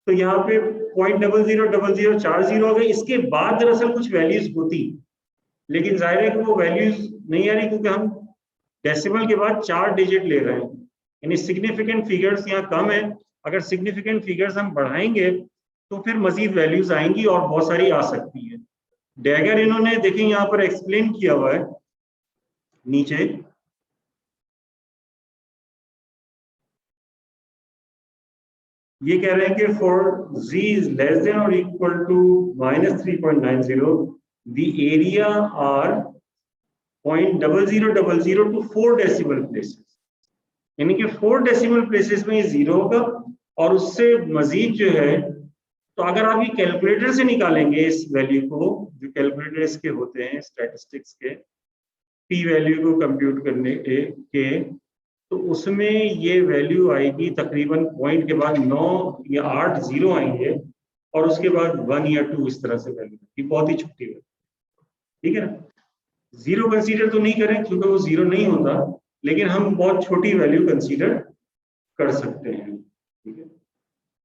तो यहाँ पे 0.000040 हो गई। इसके बाद दरअसल कुछ वैल्यूज होती, लेकिन जाहिर है कि वो वैल्यूज नहीं आ रही क्योंकि हम डेसिमल के बाद 4 डिजिट ले रहे हैं, यानी सिग्निफिकेंट फिगर्स यहाँ कम है। अगर सिग्निफिकेंट फिगर्स हम बढ़ाएंगे तो फिर मजीद वैल्यूज आएंगी और बहुत सारी आ सकती है। डैगर इन्होंने देखें यहाँ पर एक्सप्लेन किया हुआ है नीचे, ये कह रहे हैं कि for z is less than और equal to -3.90 the area are 0.0000 to 4 decimal places, यानी कि 4 डेसिमल प्लेसेस में ये 0 होगा और उससे मजीद जो है, तो अगर आप ये कैलकुलेटर से निकालेंगे इस वैल्यू को, जो कैलकुलेटर इसके होते हैं स्टैटिस्टिक्स के, पी वैल्यू को कंप्यूट करने के तो उसमें ये वैल्यू आएगी तकरीबन पॉइंट के बाद 9 या 8 जीरो आएंगे और उसके बाद 1 या 2 इस तरह से वैल्यू, ये बहुत ही छोटी वैल्यू, ठीक है ना। जीरो कंसीडर तो नहीं करें क्योंकि वो जीरो नहीं होता, लेकिन हम बहुत छोटी वैल्यू कंसीडर कर सकते हैं, ठीक है।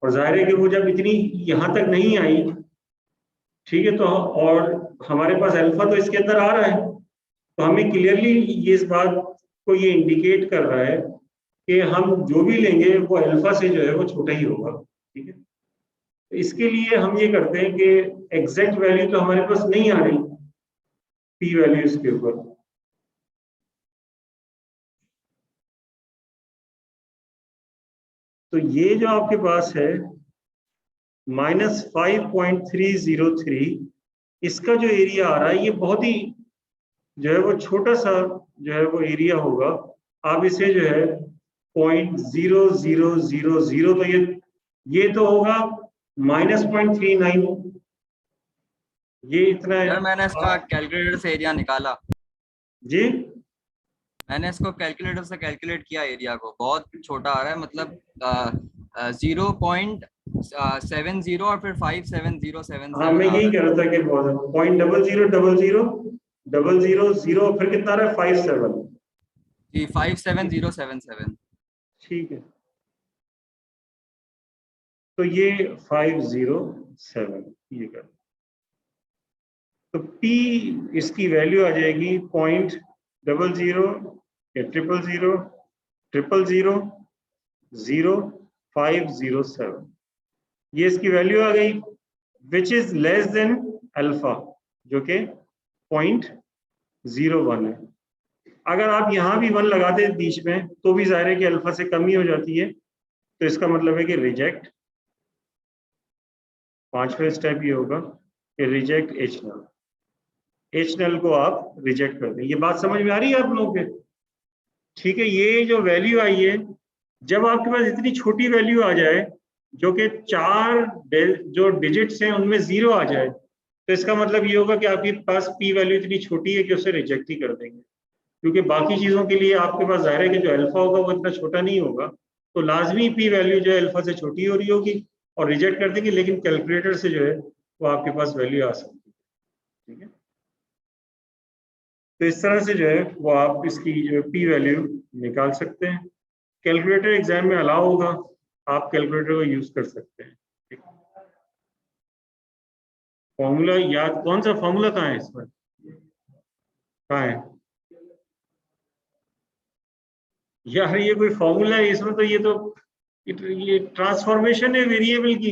और जाहिर है कि वो जब इतनी यहाँ तक नहीं आई, ठीक है, तो और हमारे पास अल्फा तो इसके अंदर आ रहा है, तो हमें क्लियरली ये इस बात को ये इंडिकेट कर रहा है कि हम जो भी लेंगे वो अल्फा से जो है वो छोटा ही होगा, ठीक है। तो इसके लिए हम ये करते हैं कि एग्जैक्ट वैल्यू तो हमारे पास नहीं आ रही पी वैल्यूज के ऊपर, तो ये जो आपके पास है -5.303, इसका जो एरिया आ रहा है ये बहुत ही जो है वो छोटा सा जो है वो एरिया होगा। आप इसे जो है 0.0000, तो ये तो होगा -0.39, ये इतना है। यार मैंने इसका कैलकुलेटर से एरिया निकाला, जी मैंने इसको कैलकुलेटर से कैलकुलेट किया, एरिया को बहुत छोटा आ रहा है, मतलब 0.70 और फिर 57077। हाँ, मैं यही कह रहा था कि बहुत 0.000000, फिर कितना रहा है 57, जी 57077। ठीक है, तो ये 507 ये कर, तो P इसकी वैल्यू आ जाएगी 0.00 या 0.0000507, ये इसकी वैल्यू आ गई, which is less then alpha जो कि 0.01 है। अगर आप यहाँ भी 1 लगाते बीच में तो भी जाहिर है कि अल्फा से कम ही हो जाती है, तो इसका मतलब है कि रिजेक्ट, 5वां स्टेप ये होगा कि reject H null, H null को आप रिजेक्ट कर दें। ये बात समझ में आ रही है आप लोगों के, ठीक है। ये जो वैल्यू आई है, जब आपके पास इतनी छोटी वैल्यू आ जाए जो कि 4 जो डिजिट्स हैं उनमें 0 आ जाए, तो इसका मतलब ये होगा कि आपके पास पी वैल्यू इतनी छोटी है कि उसे रिजेक्ट ही कर देंगे, क्योंकि बाकी चीजों के लिए आपके पास जाहिर है कि जो अल्फा होगा वो इतना छोटा नहीं होगा, तो लाजमी पी वैल्यू जो है अल्फा से छोटी हो रही होगी और रिजेक्ट कर देंगे, लेकिन कैलकुलेटर से जो है वो आपके पास वैल्यू आ सकती है, ठीक है। तो इस तरह से जो है वो आप इसकी जो पी वैल्यू निकाल सकते हैं। कैलकुलेटर एग्जाम में अलाउ होगा, आप कैलकुलेटर को यूज कर सकते हैं, ठीक। फॉर्मूला याद, कौन सा फॉर्मूला कहाँ है इसमें, कहाँ है यार, ये कोई फॉर्मूला है इसमें, तो ये ट्रांसफॉर्मेशन है वेरिएबल की,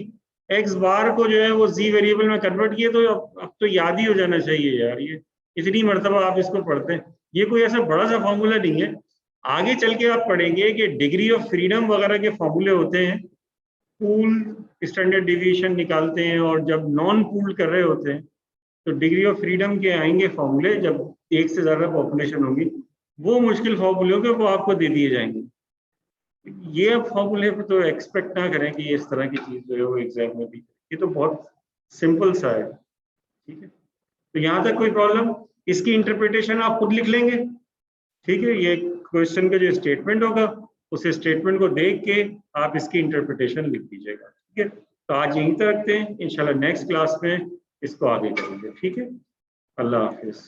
एक्स बार को जो है वो जी वेरिएबल में कन्वर्ट किए, तो अब तो याद ही हो जाना चाहिए यार, ये इतनी मर्तबा आप इसको पढ़ते हैं, ये कोई ऐसा बड़ा सा फॉर्मूला नहीं है। आगे चल के आप पढ़ेंगे कि डिग्री ऑफ फ्रीडम वगैरह के फॉर्मूले होते हैं, पूल स्टैंडर्ड डिविएशन निकालते हैं, और जब नॉन पूल कर रहे होते हैं तो डिग्री ऑफ फ्रीडम के आएंगे फॉर्मूले, जब एक से ज्यादा पॉपुलेशन होगी, वो मुश्किल फॉर्मूले होंगे वो आपको दे दिए जाएंगे। ये फॉर्मूले पे तो एक्सपेक्ट ना करें कि इस तरह की चीज जो है वो एग्जाम में भी, ये तो बहुत सिंपल सा है, ठीक है। तो यहाँ तक कोई प्रॉब्लम? इसकी इंटरप्रिटेशन आप खुद लिख लेंगे, ठीक है। ये क्वेश्चन का जो स्टेटमेंट होगा उस स्टेटमेंट को देख के आप इसकी इंटरप्रिटेशन लिख दीजिएगा, ठीक है। तो आज यहीं तक रखते हैं, इंशाल्लाह नेक्स्ट क्लास में इसको आगे करेंगे, ठीक है। अल्लाह हाफिज।